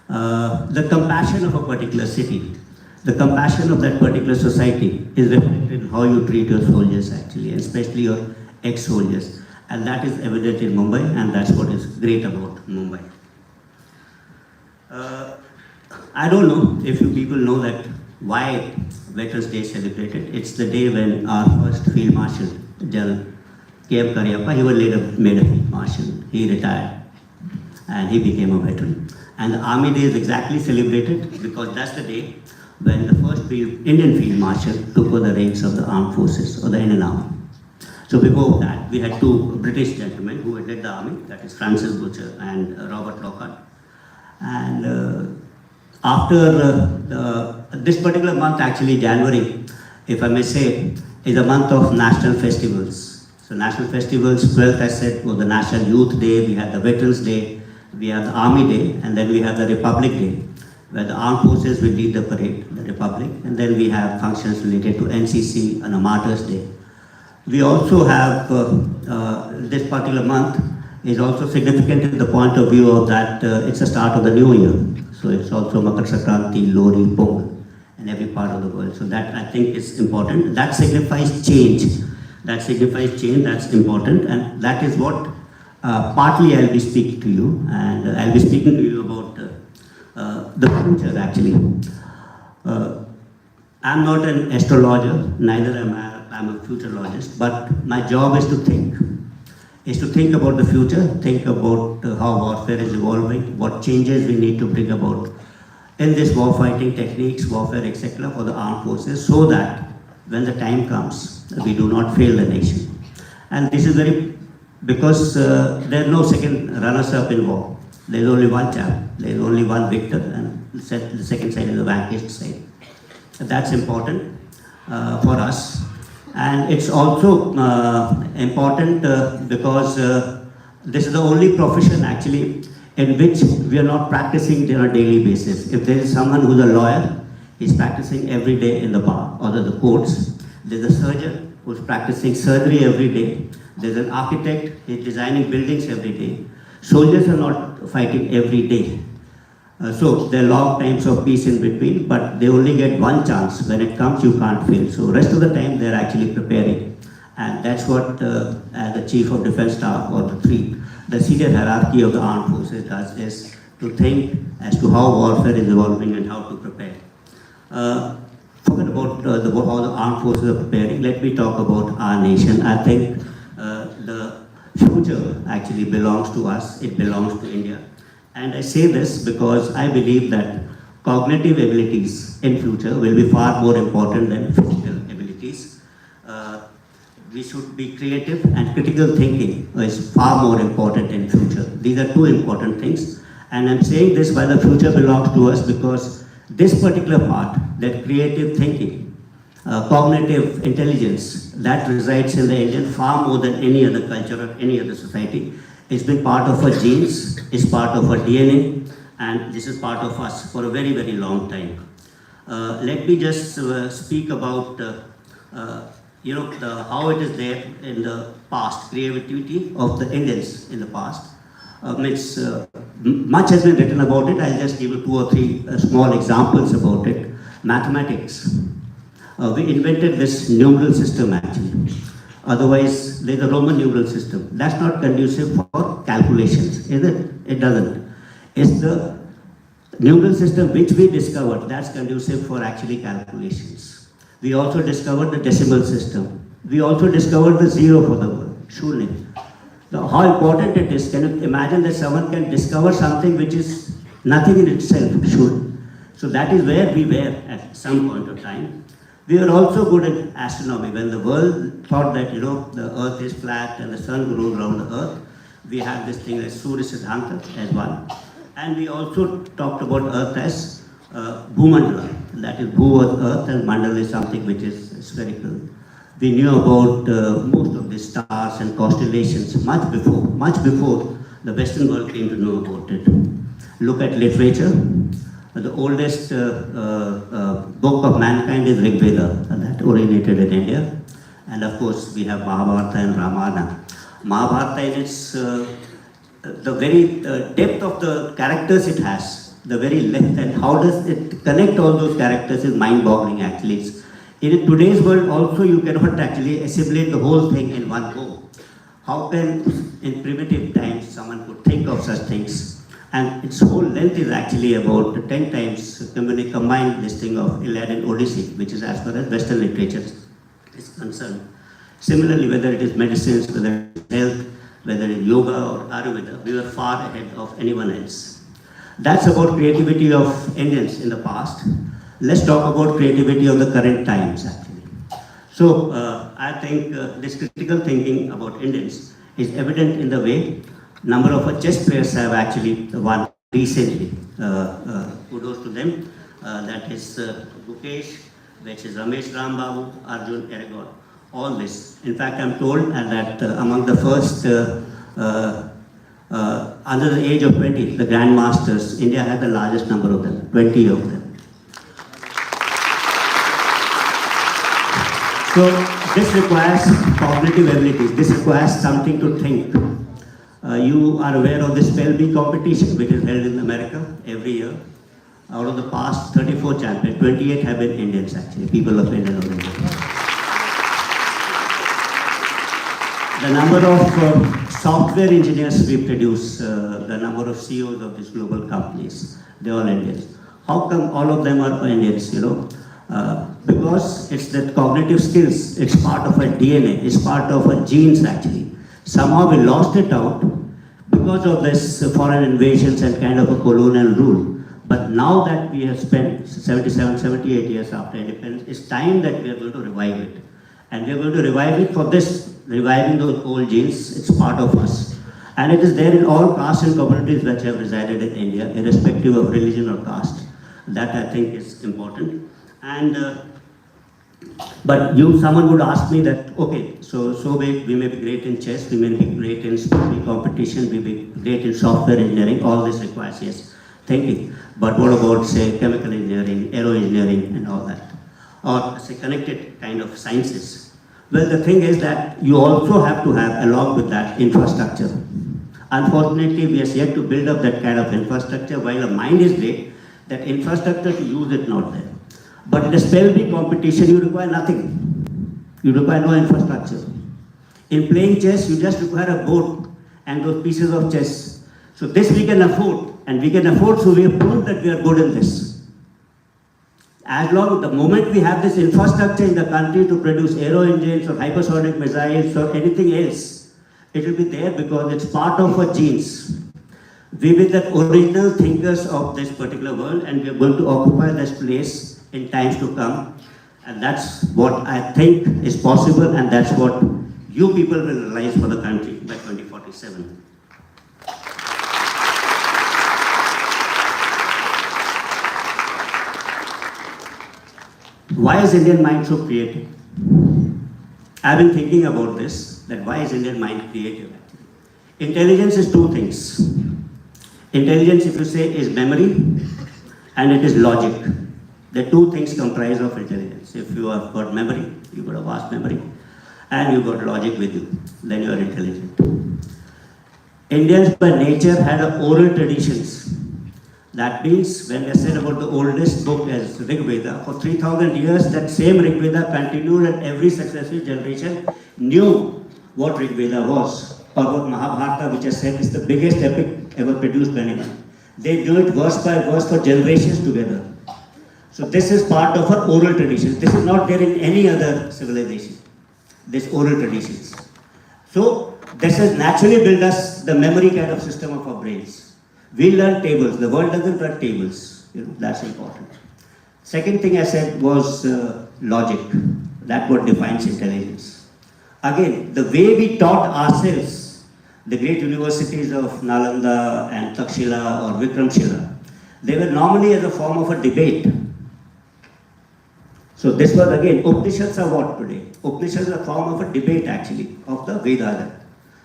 the compassion of a particular city, the compassion of that particular society is reflected in how you treat your soldiers actually, and especially your ex-soldiers. And that is evident in Mumbai, and that's what is great about Mumbai. I don't know if you people know that why Veterans Day is celebrated. It's the day when our first Field Marshal, General K.M. Karyappa, he was later made a Field Marshal. He retired and he became a veteran. And the Army Day is exactly celebrated because that's the day when the first Indian Field Marshal took over the reins of the armed forces or the Indian Army. So before that, we had two British gentlemen who had led the army, that is Francis Butcher and Robert Lockhart. And after this particular month, actually January, if I may say, is a month of national festivals. So national festivals, 12th I said, was the National Youth Day, we had the Veterans Day, we have the Army Day, and then we have the Republic Day, where the armed forces will lead the parade, the Republic, and then we have functions related to NCC and a Martyrs Day. We also have, this particular month is also significant in the point of view of that it's the start of the new year. So it's also Makar Sankranti, Lohri, Pongal, in every part of the world. So that I think is important. That signifies change. That signifies change, that's important. And that is what partly I'll be speaking to you. And I'll be speaking to you about the future actually. I'm not an astrologer, neither am I'm a futurologist, but my job is to think about the future, think about how warfare is evolving, what changes we need to bring about in this warfighting techniques, warfare, etc. for the armed forces, so that when the time comes, we do not fail the nation. And this is because there is no second runners-up in war. There is only one champ, there is only one victor, and the second side is the vanquished side. That's important for us. And it's also important because this is the only profession actually in which we are not practicing on a daily basis. If there is someone who's a lawyer, he's practicing every day in the bar, or the codes. There's a surgeon who's practicing surgery every day. There's an architect, he's designing buildings every day. Soldiers are not fighting every day. So there are long times of peace in between, but they only get one chance. When it comes, you can't fail. So rest of the time, they're actually preparing. And that's what as the Chief of Defense Staff, or the senior hierarchy of the armed forces does, is to think as to how warfare is evolving and how to prepare. Forget about how the armed forces are preparing. Let me talk about our nation. I think the future actually belongs to us. It belongs to India. And I say this because I believe that cognitive abilities in future will be far more important than physical abilities. We should be creative, and critical thinking is far more important in future. These are two important things. And I'm saying this while the future belongs to us, because this particular part, that creative thinking, cognitive intelligence, that resides in the Indian far more than any other culture or any other society. It's been part of our genes, it's part of our DNA, and this is part of us for a very, very long time. Let me just speak about how it is there in the past, creativity of the Indians in the past. Much has been written about it. I'll just give you 2 or 3 small examples about it. Mathematics. We invented this numeral system actually. Otherwise, there's a Roman numeral system. That's not conducive for calculations, is it? It doesn't. It's the numeral system which we discovered that's conducive for actually calculations. We also discovered the decimal system. We also discovered the zero for the word, shunya. Now, how important it is, can you imagine that someone can discover something which is nothing in itself, shunya? So that is where we were at some point of time. We were also good at astronomy. When the world thought that, the earth is flat and the sun goes around the earth, we have this thing as Surya Siddhanta as one. And we also talked about earth as Bhumandala. That is, Bhu was earth and Mandala is something which is spherical. We knew about most of the stars and constellations much before the Western world came to know about it. Look at literature. The oldest book of mankind is Rig Veda, and that originated in India. And of course, we have Mahabharata and Ramayana. Mahabharata in its the very depth of the characters it has, the very length, and how does it connect all those characters is mind-boggling actually. In today's world also you cannot actually assimilate the whole thing in one go. How can in primitive times someone could think of such things? And its whole length is actually about 10 times when we combine this thing of Iliad and Odyssey, which is as far as Western literature is concerned. Similarly, whether it is medicines, whether it is health, whether it is yoga or Ayurveda, we were far ahead of anyone else. That's about creativity of Indians in the past. Let's talk about creativity of the current times actually. So I think this critical thinking about Indians is evident in the way number of chess players have actually won recently. Kudos to them. That is Gukesh, which is Ramesh Rambabu, Arjun Eragon. All this. In fact, I'm told that among the first under the age of 20, the grandmasters, India had the largest number of them, 20 of them. So this requires cognitive abilities. This requires something to think. You are aware of the spell bee competition, which is held in America every year. Out of the past 34 champions, 28 have been Indians actually, people of Indian origin. The number of software engineers we produce, the number of CEOs of these global companies, they're all Indians. How come all of them are Indians, because it's that cognitive skills, it's part of our DNA, it's part of our genes actually. Somehow we lost it out because of this foreign invasions and kind of a colonial rule. But now that we have spent 77, 78 years after independence, it's time that we are going to revive it. And we are going to revive it for this, reviving those old genes, it's part of us. And it is there in all castes and communities which have resided in India, irrespective of religion or caste. That I think is important. And but someone would ask me that, okay, so we may be great in chess, we may be great in sporting competition, we may be great in software engineering, all this requires, yes, thinking. But what about, say, chemical engineering, aero engineering, and all that? or say connected kind of sciences. Well, the thing is that you also have to have, along with that, infrastructure. Unfortunately, we are yet to build up that kind of infrastructure. While a mind is there, that infrastructure to use it not there. But in a spell bee competition, you require nothing. You require no infrastructure. In playing chess, you just require a board and those pieces of chess. So this we can afford, and we can afford, so we have proved that we are good in this. As long, the moment we have this infrastructure in the country to produce aero engines or hypersonic missiles or anything else, it will be there because it's part of our genes. We were the original thinkers of this particular world, and we are going to occupy this place in times to come. And that's what I think is possible, and that's what you people will realize for the country by 2047. Why is Indian mind so creative? I've been thinking about this, that why is Indian mind creative actually? Intelligence is two things. Intelligence, if you say, is memory and it is logic. The two things comprise of intelligence. If you have got memory, you've got a vast memory, and you've got logic with you, then you are intelligent. Indians by nature had oral traditions. That means when we said about the oldest book as Rig Veda, for 3000 years that same Rig Veda continued, and every successive generation knew what Rig Veda was, or what Mahabharata, which I said is the biggest epic ever produced by anyone. They do it verse by verse for generations together. So this is part of our oral tradition. This is not there in any other civilization, this oral traditions. So this has naturally built us the memory kind of system of our brains. We learn tables. The world doesn't learn tables. That's important. Second thing I said was logic. That's what defines intelligence. Again, the way we taught ourselves, the great universities of Nalanda and Takshila or Vikramshila, they were normally as a form of a debate. So this was again, Upanishads are what today? Upanishads are a form of a debate actually, of the Vedas.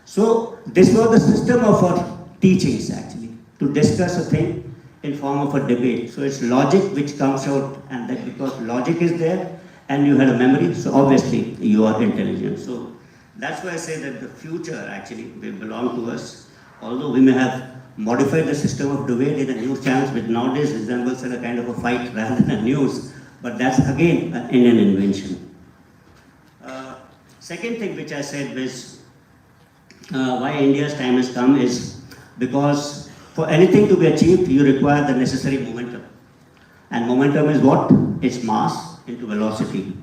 So this was the system of our teachings actually, to discuss a thing in form of a debate. So it's logic which comes out, and that because logic is there and you had a memory, so obviously you are intelligent. So that's why I say that the future actually will belong to us. Although we may have modified the system of debate in the news channels, which nowadays resembles a kind of a fight rather than a news, but that's again an Indian invention. Second thing which I said was why India's time has come is because for anything to be achieved, you require the necessary momentum. And momentum is what? It's mass into velocity.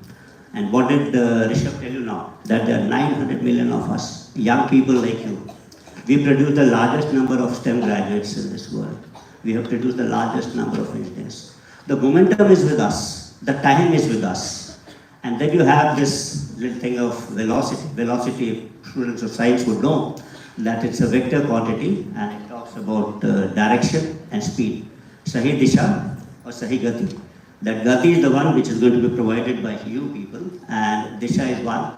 And what did Rishabh tell you now? That there are 900 million of us, young people like you. We produce the largest number of STEM graduates in this world. We have produced the largest number of engineers. The momentum is with us. The time is with us. And then you have this little thing of velocity. Velocity, students of science would know that it's a vector quantity, and it talks about direction and speed. Sahi disha or sahi gati. That gati is the one which is going to be provided by you people, and disha is one.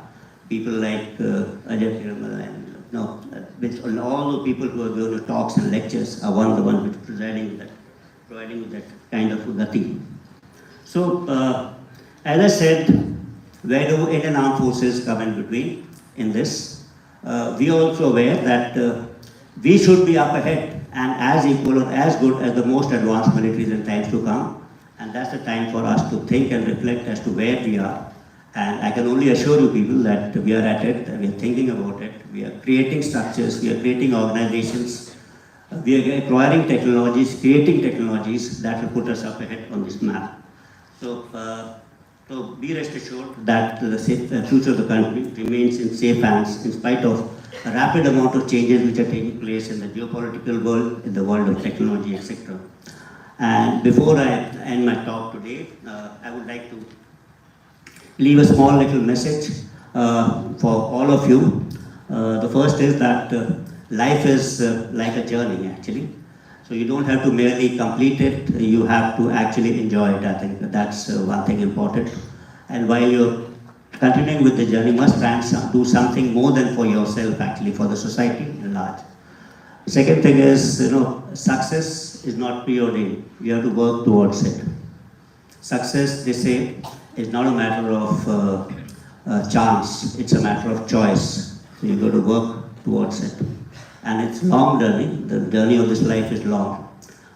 People like Ajay Kiramal and which all the people who are going to talks and lectures are the one which providing that kind of gati. So, as I said, where do Indian Armed Forces come in between in this? We are also aware that we should be up ahead and as equal or as good as the most advanced militaries in times to come. And that's the time for us to think and reflect as to where we are. And I can only assure you people that we are at it, we are thinking about it, we are creating structures, we are creating organizations, we are acquiring technologies, creating technologies that will put us up ahead on this map. So be rest assured that the future of the country remains in safe hands in spite of a rapid amount of changes which are taking place in the geopolitical world, in the world of technology, etc. And before I end my talk today, I would like to leave a small little message for all of you. The first is that life is like a journey actually. So you don't have to merely complete it, you have to actually enjoy it. I think that's one thing important. And while you're continuing with the journey, must try and do something more than for yourself actually, for the society at large. The second thing is, success is not preordained. You have to work towards it. Success, they say, is not a matter of chance, it's a matter of choice. So you got to work towards it. And it's long journey, the journey of this life is long.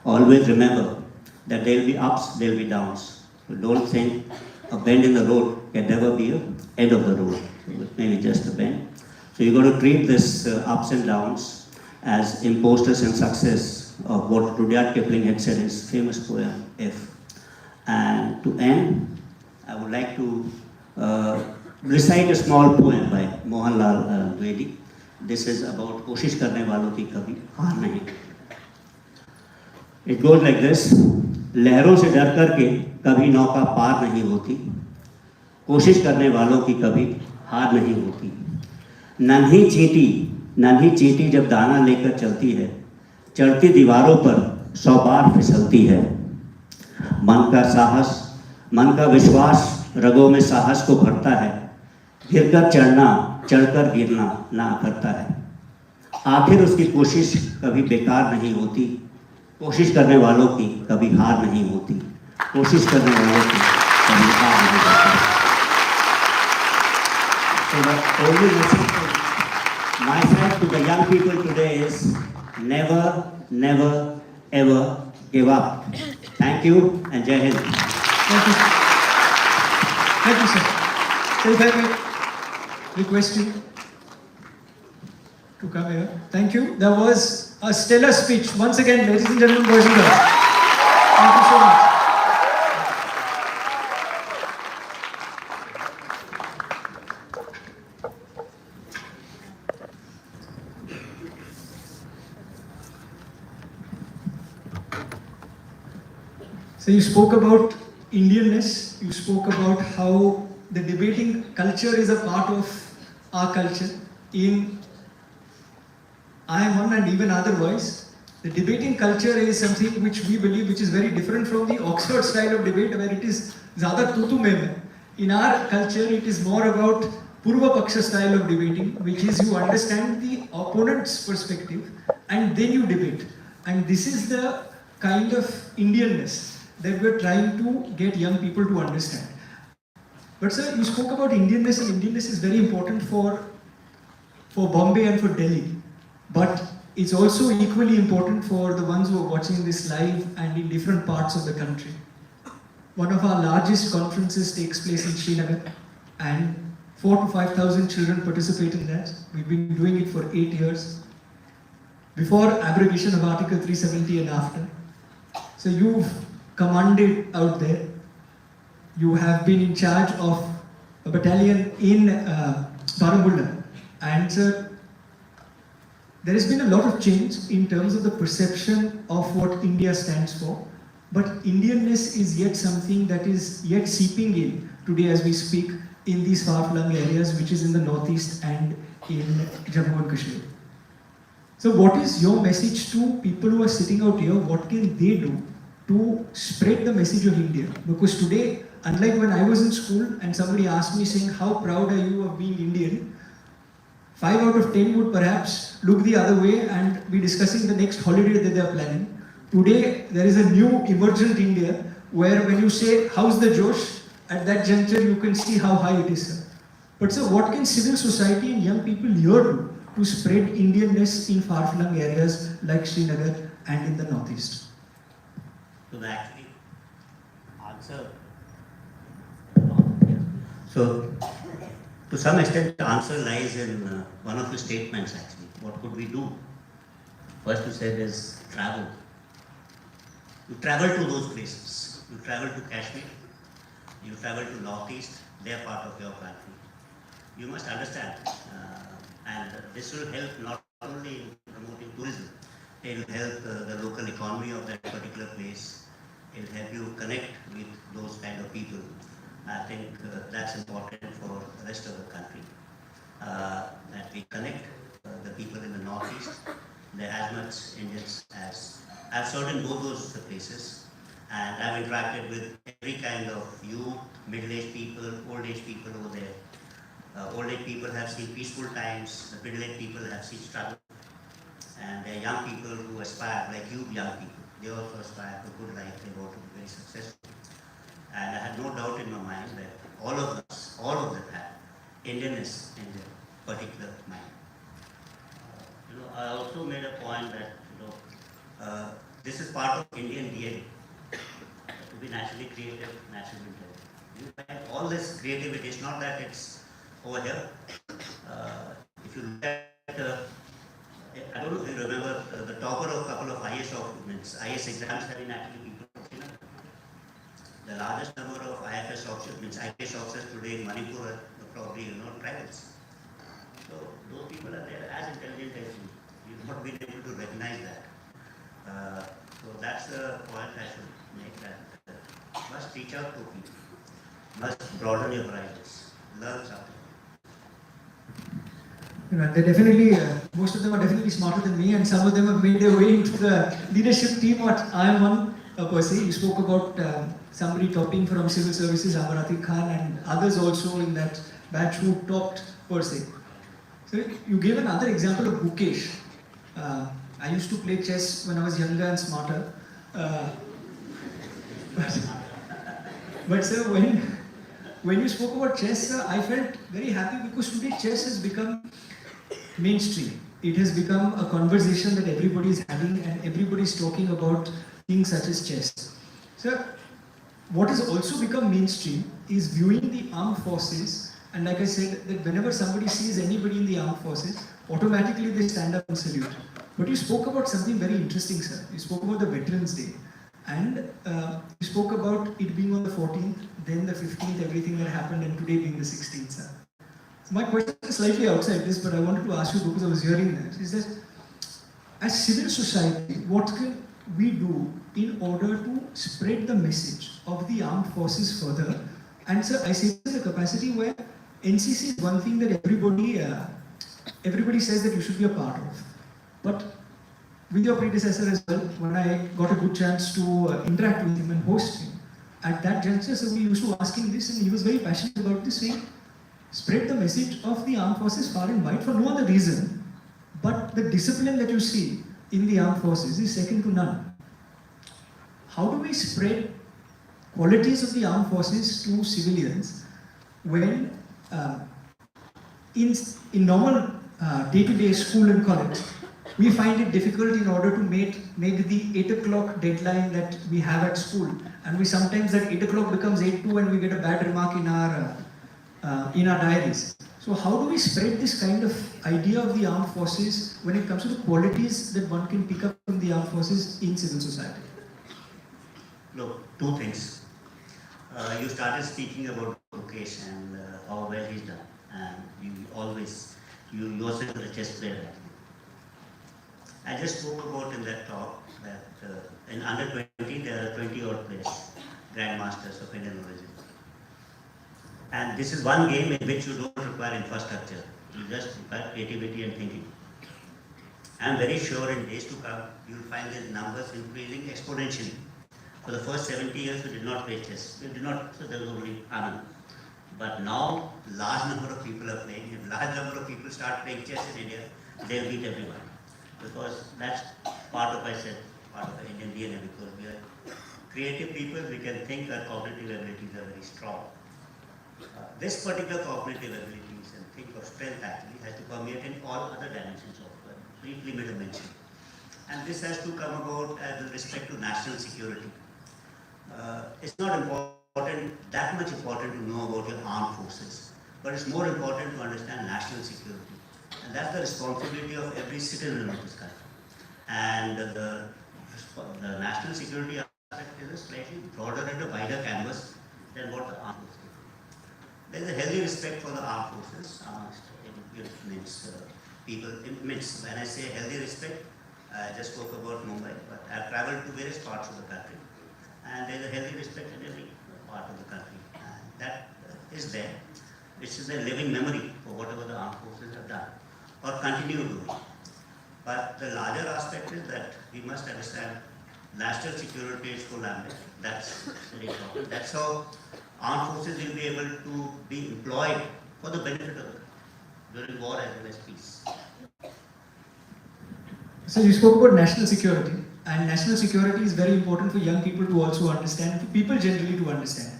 Always remember that there will be ups, there will be downs. So don't think a bend in the road can never be an end of the road. So it may be just a bend. So you got to treat this ups and downs as imposters and success of what Rudyard Kipling had said in his famous poem, If. And to end, I would like to recite a small poem by Mohanlal Vedi. This is about कोशिश करने वालों की कभी हार नहीं. It goes like this. लहरों से डर करके कभी नौका पार नहीं होती. कोशिश करने वालों की कभी हार नहीं होती. नन्ही चींटी जब दाना लेकर चलती है, चढ़ती दीवारों पर 100 बार फिसलती है. मन का विश्वास रगों में साहस को भरता है. गिरकर चढ़ना, चढ़कर गिरना ना करता है. आखिर उसकी कोशिश कभी बेकार नहीं होती. कोशिश करने वालों की कभी हार नहीं होती. कोशिश करने वालों की कभी हार नहीं होती. So the only message from my side to the young people today is never, ever give up. Thank you and Jai Hind. Thank you. Thank you, sir. So if I may request you to come here. Thank you. That was a stellar speech. Once again, ladies and gentlemen, boys and girls. Thank you so much. So you spoke about Indianness, you spoke about how the debating culture is a part of our culture in IIMUN and even otherwise. The debating culture is something which we believe which is very different from the Oxford style of debate where it is ज़्यादा तू में. In our culture it is more about Purva Paksha style of debating, which is you understand the opponent's perspective and then you debate. And this is the kind of Indianness that we're trying to get young people to understand. But sir, you spoke about Indianness, and Indianness is very important for Bombay and for Delhi. But it's also equally important for the ones who are watching this live and in different parts of the country. One of our largest conferences takes place in Srinagar, and 4,000 to 5,000 children participate in that. We've been doing it for 8 years, before abrogation of Article 370 and after. So you've commanded out there. You have been in charge of a battalion in Baramulla. And sir, there has been a lot of change in terms of the perception of what India stands for. But Indianness is yet something that is yet seeping in today as we speak in these far-flung areas, which is in the northeast and in Jammu and Kashmir. So what is your message to people who are sitting out here? What can they do to spread the message of India? Because today, unlike when I was in school and somebody asked me saying, how proud are you of being Indian? 5 out of 10 would perhaps look the other way and be discussing the next holiday that they are planning. Today, there is a new emergent India where when you say, how's the Josh? At that juncture, you can see how high it is, sir. But sir, what can civil society and young people here do to spread Indianness in far-flung areas like Srinagar and in the northeast? To actually answer. So, to some extent, the answer lies in one of the statements actually. What could we do? First you said is travel. You travel to those places. You travel to Kashmir. You travel to Northeast. They are part of your country. You must understand, and this will help not only in promoting tourism, it will help the local economy of that particular place. It will help you connect with those kind of people. I think that's important for the rest of the country. That we connect the people in the Northeast. They're as much Indians as I've served in both those places, and I've interacted with every kind of youth, middle-aged people, old-age people over there. Old-age people have seen peaceful times, the middle-aged people have seen struggle, and they're young people who aspire, like you young people. They also aspire to a good life, they want to be very successful. And I had no doubt in my mind that all of them have Indianness in their particular mind. I also made a point that this is part of Indian DNA to be naturally creative, naturally intelligent. You find all this creativity. It's not that it's over here. If you look at, I don't know if you remember the topper of a couple of IS exams have been actually people from Srinagar. The largest number of IFS officers, IPS officers today in Manipur are probably tribals. So those people are there as intelligent as you. You've not been able to recognize that. So that's the point I should make, that must reach out to people, must broaden your horizons, learn something. They're definitely, most of them are definitely smarter than me, and some of them have made their way into the leadership team at IIMUN per se. You spoke about somebody topping from civil services, Amarathi Khan, and others also in that batch who topped per se. So you gave another example of Mukesh. I used to play chess when I was younger and smarter. But sir, when you spoke about chess, sir, I felt very happy because today chess has become mainstream. It has become a conversation that everybody is having, and everybody is talking about things such as chess. Sir, what has also become mainstream is viewing the armed forces, and like I said, that whenever somebody sees anybody in the armed forces, automatically they stand up and salute. But you spoke about something very interesting, sir. You spoke about the Veterans Day. And you spoke about it being on the 14th, then the 15th, everything that happened, and today being the 16th, sir. So my question is slightly outside this, but I wanted to ask you, because I was hearing that, is that as civil society, what can we do in order to spread the message of the armed forces further? And sir, I say this in a capacity where NCC is one thing that everybody says that you should be a part of. But with your predecessor as well, when I got a good chance to interact with him and host him, at that juncture, so we used to ask him this, and he was very passionate about this, saying, spread the message of the armed forces far and wide for no other reason, but the discipline that you see in the armed forces is second to none. How do we spread qualities of the armed forces to civilians when in normal day-to-day school and college, we find it difficult in order to make the 8 o'clock deadline that we have at school, and we sometimes that 8 o'clock becomes 8:02 and we get a bad remark in our diaries. So how do we spread this kind of idea of the armed forces when it comes to the qualities that one can pick up from the armed forces in civil society? Look, two things. You started speaking about Mukesh and how well he's done, and you yourself are a chess player. I just spoke about in that talk that in under 20 there are 20 odd players, grandmasters of Indian origin. And this is one game in which you don't require infrastructure, you just require creativity and thinking. I am very sure in days to come you will find these numbers increasing exponentially. For the first 70 years we did not play chess. We did not, so there was only IIMUN. But now large number of people are playing. If large number of people start playing chess in India, they will beat everyone. Because that's part of, I said, part of the Indian DNA, because we are creative people, we can think, our cognitive abilities are very strong. This particular cognitive abilities and think of strength actually has to permeate in all other dimensions of life, briefly made a mention. And this has to come about with respect to national security. It's not that much important to know about your armed forces, but it's more important to understand national security. And that's the responsibility of every citizen of this country. And the national security aspect is a slightly broader and a wider canvas than what the armed forces do. There is a healthy respect for the armed forces amongst people. When I say healthy respect, I just spoke about Mumbai, but I've traveled to various parts of the country, and there is a healthy respect in every part of the country. And that is there, which is a living memory for whatever the armed forces have done or continue doing. But the larger aspect is that we must understand national security is full ambit. That's very important. That's how armed forces will be able to be employed for the benefit of the country during war as well as peace. So you spoke about national security, and national security is very important for young people to also understand, for people generally to understand.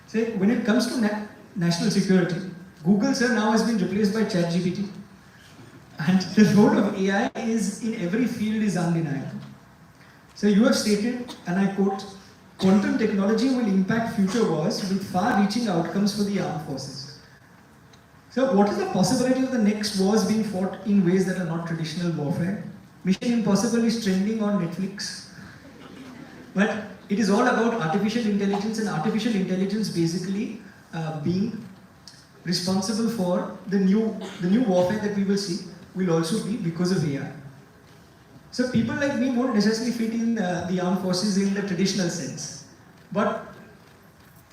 So when it comes to national security, Google sir now has been replaced by ChatGPT. And the role of AI is in every field is undeniable. So you have stated, and I quote, quantum technology will impact future wars with far-reaching outcomes for the armed forces. So what is the possibility of the next wars being fought in ways that are not traditional warfare? Mission Impossible is trending on Netflix. But it is all about artificial intelligence, and artificial intelligence basically being responsible for the new warfare that we will see will also be because of AI. So people like me won't necessarily fit in the armed forces in the traditional sense. But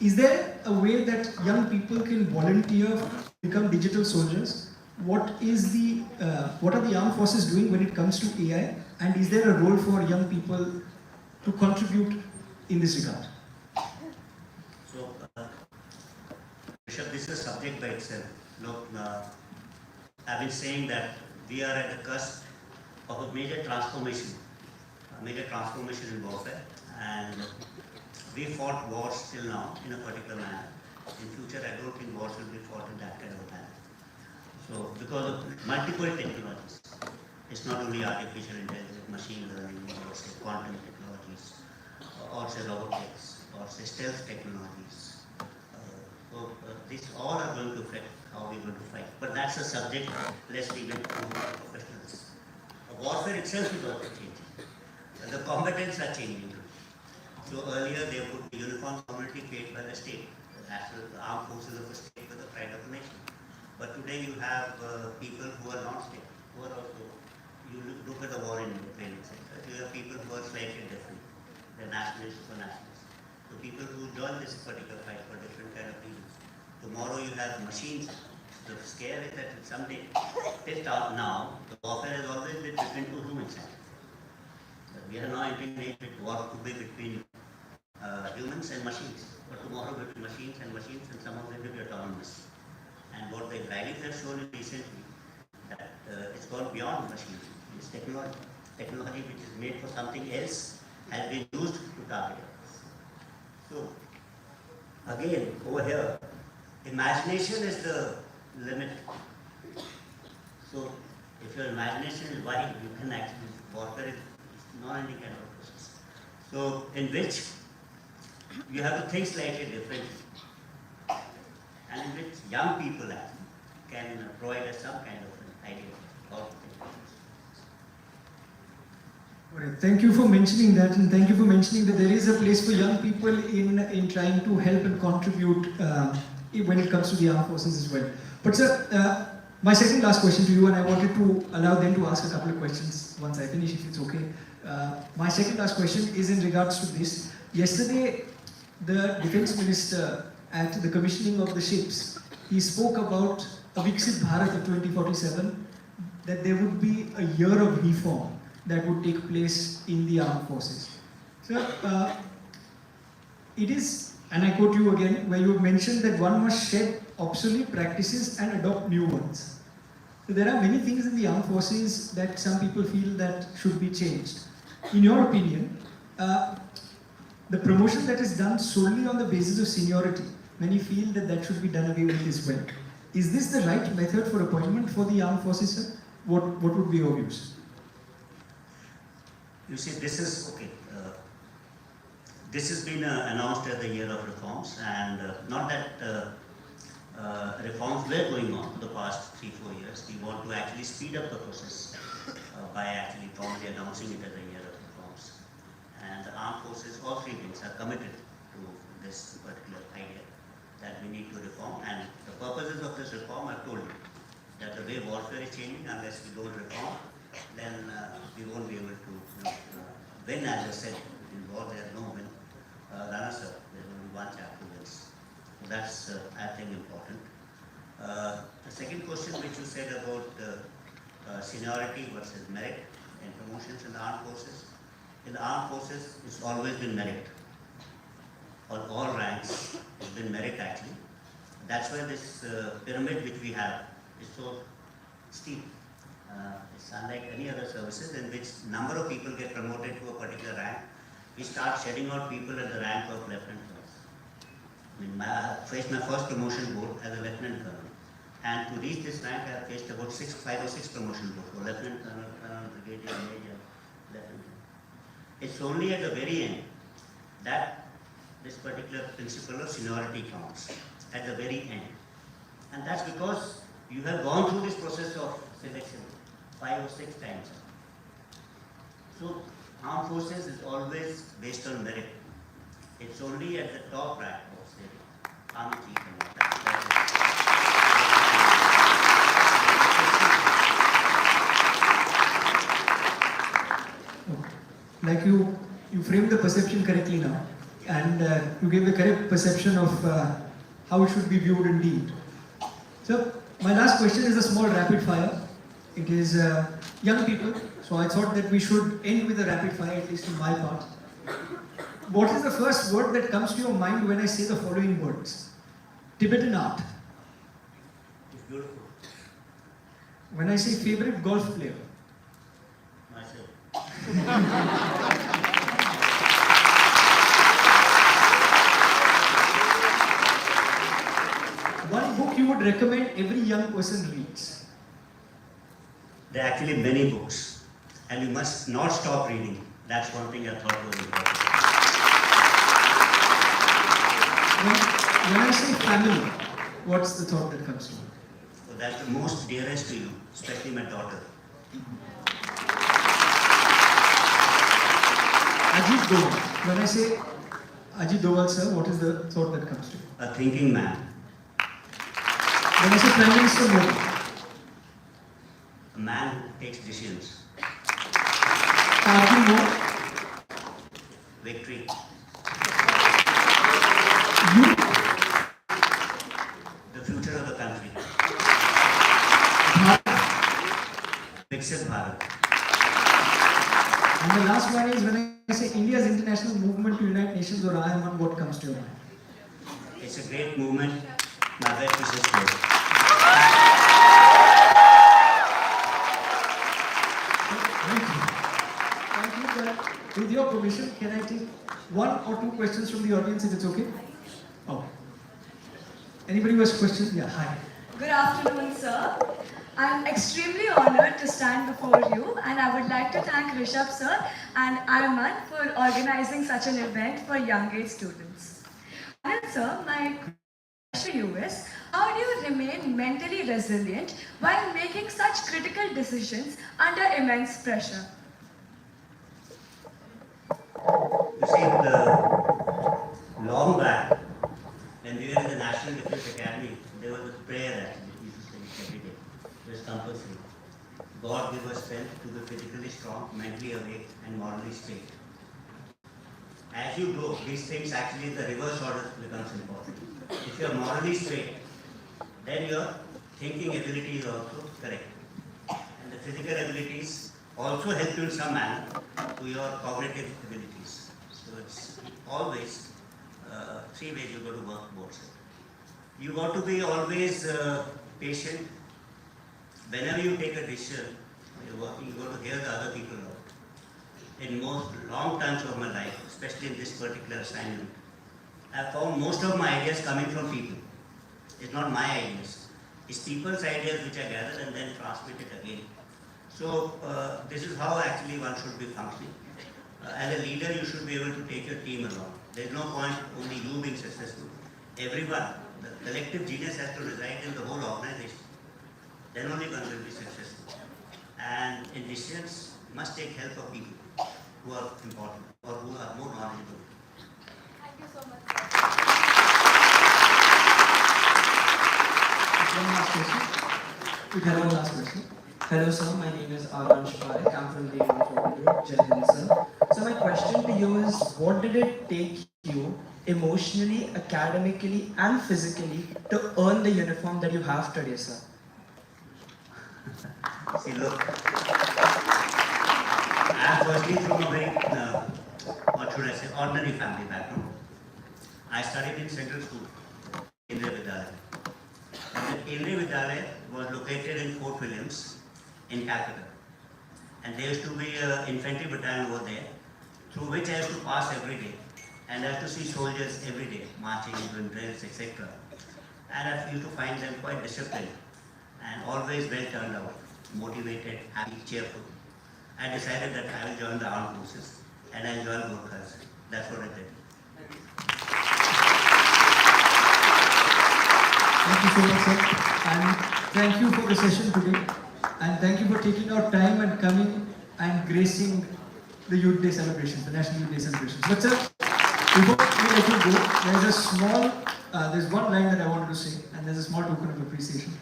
is there a way that young people can volunteer to become digital soldiers? What are the armed forces doing when it comes to AI? And is there a role for young people to contribute in this regard? So, Rishabh, this is a subject by itself. Look, I've been saying that we are at the cusp of a major transformation in warfare, and we fought wars till now in a particular manner. In future, I don't think wars will be fought in that kind of a manner. So, because of multiple technologies, it's not only artificial intelligence, machine learning, or say quantum technologies, or say robotics, or say stealth technologies. These all are going to affect how we're going to fight. But that's a subject, let's leave it to professionals. Warfare itself is also changing. The combatants are changing. So earlier there would be uniform community paid by the state. The armed forces of the state were the pride of the nation. But today you have people who are non-state, who are also, you look at the war in Ukraine, etc. You have people who are slightly different. They're nationalists or nationalists. So people who join this particular fight for different kind of reasons. Tomorrow you have machines. The scare is that someday, till now, the warfare has always been between two humans. We are now entering an age where war could be between humans and machines. But tomorrow between machines, and some of them will be autonomous. And what the rallies have shown recently, that it's gone beyond machines. It's technology. Technology which is made for something else has been used to target us. So, again, over here, imagination is the limit. So, if your imagination is wide, you can actually, warfare is not any kind of a process. So, in which you have to think slightly differently. And in which young people actually can provide us some kind of an idea of how to think. Alright, thank you for mentioning that, and thank you for mentioning that there is a place for young people in trying to help and contribute when it comes to the armed forces as well. But sir, my second last question to you, and I wanted to allow them to ask a couple of questions once I finish, if it's okay. My second last question is in regards to this. Yesterday, the Defence Minister at the commissioning of the ships, he spoke about a Viksit Bharat of 2047, that there would be a year of reform that would take place in the armed forces. So, it is, and I quote you again, where you have mentioned that one must shed obsolete practices and adopt new ones. So there are many things in the armed forces that some people feel that should be changed. In your opinion, the promotion that is done solely on the basis of seniority, many feel that that should be done away with as well. Is this the right method for appointment for the armed forces, sir? What would be your views? You see, this is, okay, this has been announced as the year of reforms, and not that reforms were going on for the past 3-4 years. We want to actually speed up the process by actually formally announcing it as a year of reforms. And the armed forces, all three wings, are committed to this particular idea that we need to reform. And the purposes of this reform, I've told you, that the way warfare is changing, unless we don't reform, then we won't be able to win. As I said, in war there is no win. Runners up, there's only one chap who wins. So that's, I think, important. The second question which you said about seniority versus merit in promotions in the armed forces. In the armed forces, it's always been merit. On all ranks, it's been merit actually. That's why this pyramid which we have is so steep. It's unlike any other services in which number of people get promoted to a particular rank. We start shedding out people at the rank of lieutenant colonels. I faced my first promotion board as a lieutenant colonel. And to reach this rank, I have faced about 5 or 6 promotion boards. So lieutenant colonel, brigadier, major, lieutenant. It's only at the very end that this particular principle of seniority counts, at the very end. And that's because you have gone through this process of selection 5 or 6 times. So armed forces is always based on merit. It's only at the top rank of say, army chief and all that. Like you framed the perception correctly now, and you gave the correct perception of how it should be viewed indeed. So my last question is a small rapid fire. It is young people, so I thought that we should end with a rapid fire, at least in my part. What is the first word that comes to your mind when I say the following words? Tibetan art. It's beautiful. When I say favorite golf player. Myself. One book you would recommend every young person reads. There are actually many books, and you must not stop reading. That's one thing I thought was important. When I say family, what's the thought that comes to you? So that's the most dearest to you, especially my daughter. Ajit Doval. When I say Ajit Doval, sir, what is the thought that comes to you? A thinking man, When I say Prime Minister Modi, a man who takes decisions. Arjun Moore, Victory, you, the future of the country. Viksit Bharat. and the last one is when I say India's international movement to unite nations or IIMUN, what comes to your mind? It's a great movement. My best wishes to it. Thank you. Thank you, sir. With your permission, can I take 1 or 2 questions from the audience if it's okay? Oh. Anybody who has questions? Yeah, hi. Good afternoon, sir. I'm extremely honored to stand before you, and I would like to thank Rishabh sir and IIMUN for organizing such an event for young age students. And sir, my question to you is, how do you remain mentally resilient while making such critical decisions under immense pressure? You see, long back, when we were in the National Defense Academy, there was a prayer that we used to say every day. It was compulsory. God give us strength to be physically strong, mentally awake, and morally straight. As you grow, these things actually, the reverse order becomes important. If you are morally straight, then your thinking ability is also correct. And the physical abilities also help you in some manner to your cognitive abilities. So it's always 3 ways you got to work both. You got to be always patient. Whenever you take a decision, you're working, you got to hear the other people out. In most long times of my life, especially in this particular assignment, I found most of my ideas coming from people. It's not my ideas. It's people's ideas which I gather and then transmit it again. So this is how actually one should be functioning. As a leader, you should be able to take your team along. There's no point only you being successful. Everyone, the collective genius has to reside in the whole organization. Then only one will be successful. And in decisions, must take help of people who are important or who are more knowledgeable. Thank you so much. One last question. We have one last question. Hello sir, my name is Aransh Parekh. I'm from the IIMUN. Jai Hind, sir. So my question to you is, what did it take you emotionally, academically and physically to earn the uniform that you have today, sir? See, look, I am firstly from a very, what should I say, ordinary family background. I studied in Central School, Kendriya Vidyalaya. And the Kendriya Vidyalaya was located in Fort Williams in Calcutta. And there used to be an infantry battalion over there, through which I used to pass every day. and I have to see soldiers every day marching, doing drills, etc. And I feel to find them quite disciplined and always well turned out, motivated, happy, cheerful. I decided that I will join the armed forces and I joined Gurkhas. That's what I did. Thank you so much, sir. And thank you for the session today. And thank you for taking out time and coming and gracing the Youth Day celebrations, the National Youth Day celebrations. But sir, before we let you go, there's one line that I wanted to say, and there's a small token of appreciation.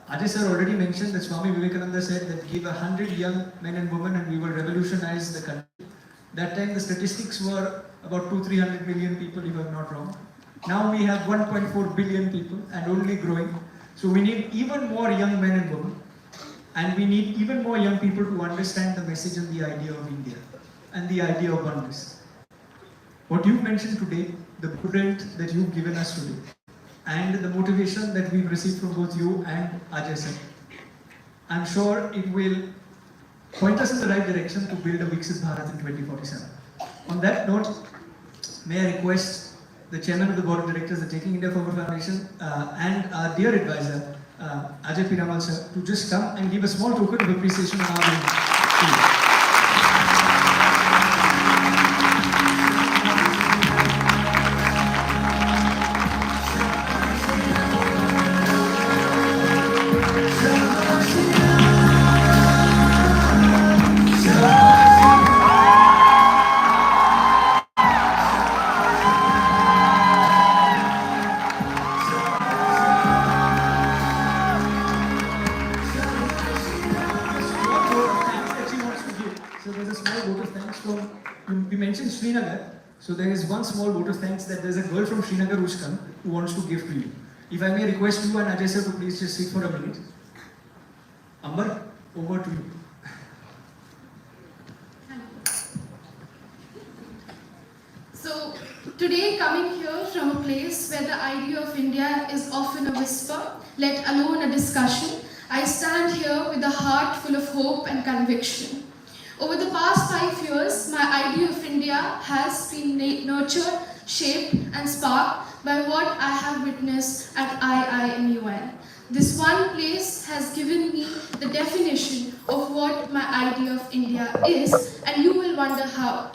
Ajay sir already mentioned that Swami Vivekananda said that give 100 young men and women and we will revolutionize the country. That time the statistics were about 200-300 million people, if I'm not wrong. Now we have 1.4 billion people and only growing. So we need even more young men and women. And we need even more young people to understand the message and the idea of India and the idea of oneness. What you've mentioned today, the blueprint that you've given us today, and the motivation that we've received from both you and Ajay sir, I'm sure it will point us in the right direction to build a Viksit Bharat in 2047. On that note, may I request the chairman of the board of directors of Taking India Forward Foundation and our dear advisor, Ajay Piramal sir, to just come and give a small token of appreciation on our behalf. So there's a small vote of thanks from, we mentioned Srinagar, so there is one small vote of thanks that there's a girl from Srinagar who's come who wants to give to you. If I may request you and Ajay sir to please just sit for a minute. Amber, over to you. So today, coming here from a place where the idea of India is often a whisper, let alone a discussion, I stand here with a heart full of hope and conviction. Over the past 5 years, my idea of India has been nurtured, shaped and sparked by what I have witnessed at IIMUN. This one place has given me the definition of what my idea of India is, and you will wonder how.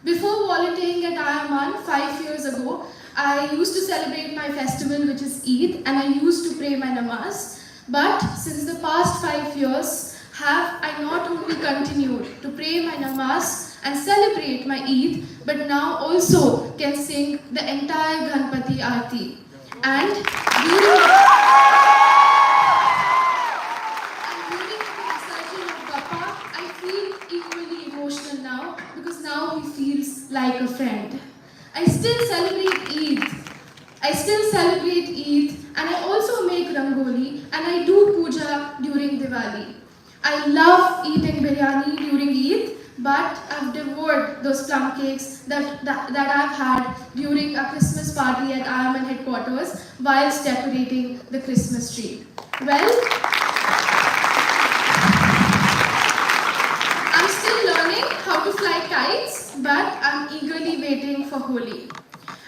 Before volunteering at IIMUN 5 years ago, I used to celebrate my festival, which is Eid, and I used to pray my namaz. But since the past 5 years, have I not only continued to pray my namaz and celebrate my Eid, but now also can sing the entire Ganpati Aarti. And during the resurgence of Bappa, I feel equally emotional now because now he feels like a friend. I still celebrate Eid and I also make Rangoli and I do puja during Diwali. I love eating biryani during Eid, but I've devoured those plum cakes that I've had during a Christmas party at IIMUN headquarters whilst decorating the Christmas tree. Well, I'm still learning how to fly kites, but I'm eagerly waiting for Holi.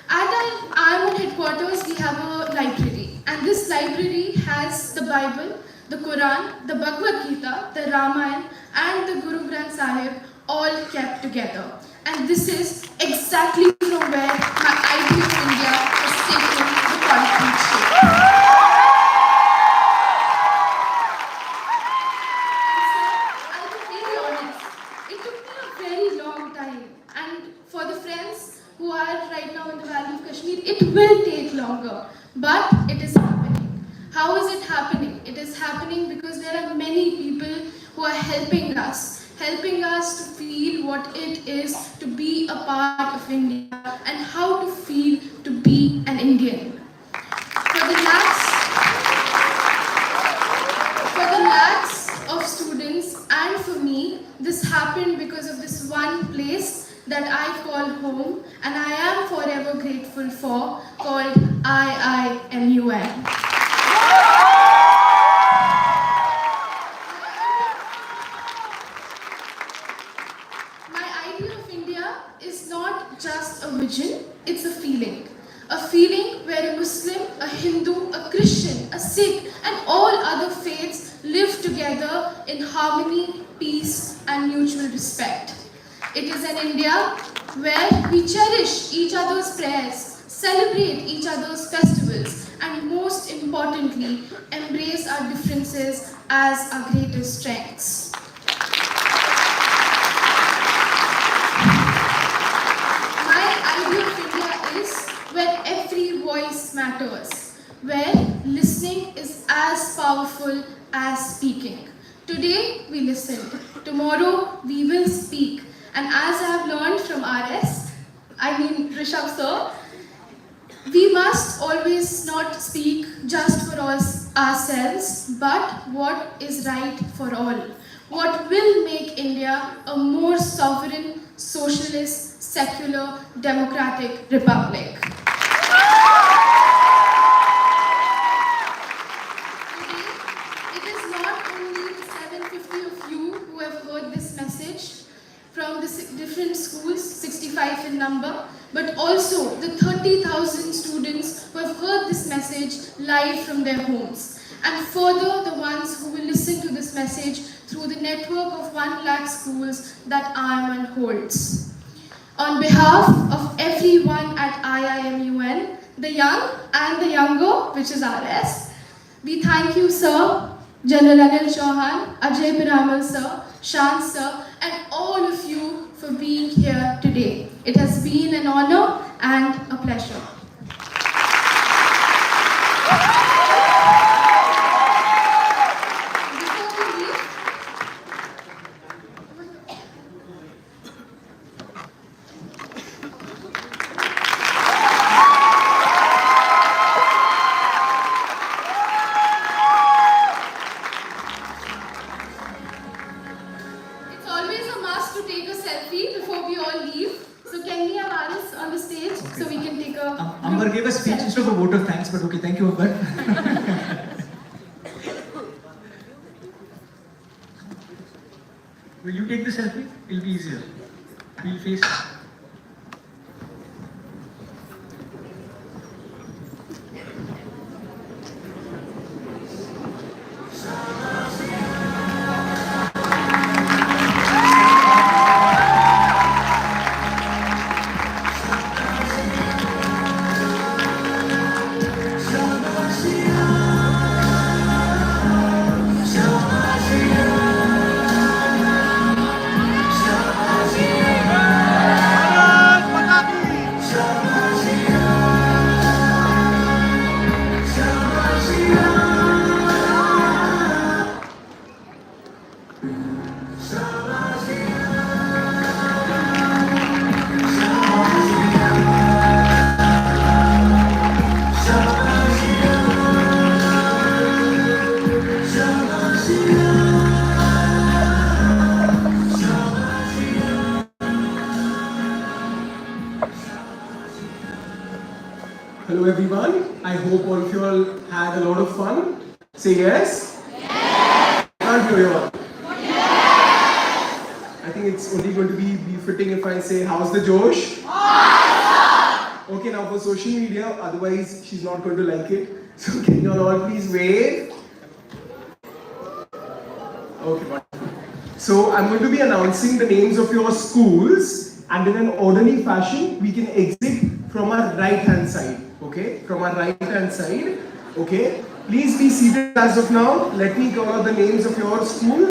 At our IIMUN headquarters, we have a library, and this library has the Bible, the Quran, the Bhagavad Gita, the Ramayana, and the Guru Granth Sahib all kept together. And this is exactly from where my idea of India has taken the concrete shape. So, I'll be very honest, it took me a very long time. And for the friends who are right now in the Valley of Kashmir, it will take longer. But it is happening. How is it happening? It is happening because there are many people who are helping us to feel what it is to be a part of India and how to feel to be an Indian. For the lakhs of students and for me, this happened because of this one place that I call home and I am forever grateful for, called IIMUN. My idea of India is not just Sikh, and all other faiths live together in harmony, peace, and mutual respect. It is an India where we cherish each other's prayers, celebrate each other's festivals, and most importantly, embrace our differences as our greatest strengths. My idea of India is where every voice matters, where listening is as powerful as speaking. Today we listened, tomorrow we will speak. And as I have learned from Rishabh sir, we must always not speak just for us ourselves, but what is right for all. What will make India a more sovereign, socialist, secular, democratic republic. Today, it is not only the 750 of you who have heard this message from the different schools, 65 in number, but also the 30,000 students who have heard this message live from their homes. And further, the ones who will listen to this message through the network of 1 lakh schools that IIMUN holds. On behalf of everyone at IIMUN, the young and the younger, which is RS, we thank you, sir, General Anil Chauhan, Ajay Piramal sir, Shan sir, and all of you for being here today. It has been an honor and a pleasure. Before we leave, it's always a must to take a selfie before we all leave. So can we have Aris on the stage so we can take a... Amber gave a speech instead of a vote of thanks, but okay, thank you, Amber. Will you take the selfie? It'll be easier. We'll face. Hello everyone. I hope all of you all had a lot of fun. Say yes. Yes. Can't hear you all. I think it's only going to be befitting if I say, how's the Josh? Awesome. Okay, now for social media, otherwise she's not going to like it. So can you all please wave? Okay, wonderful. So I'm going to be announcing the names of your schools, and in an orderly fashion, we can exit from our right hand side. Okay, from our right hand side. Okay, please be seated as of now. Let me call out the names of your school.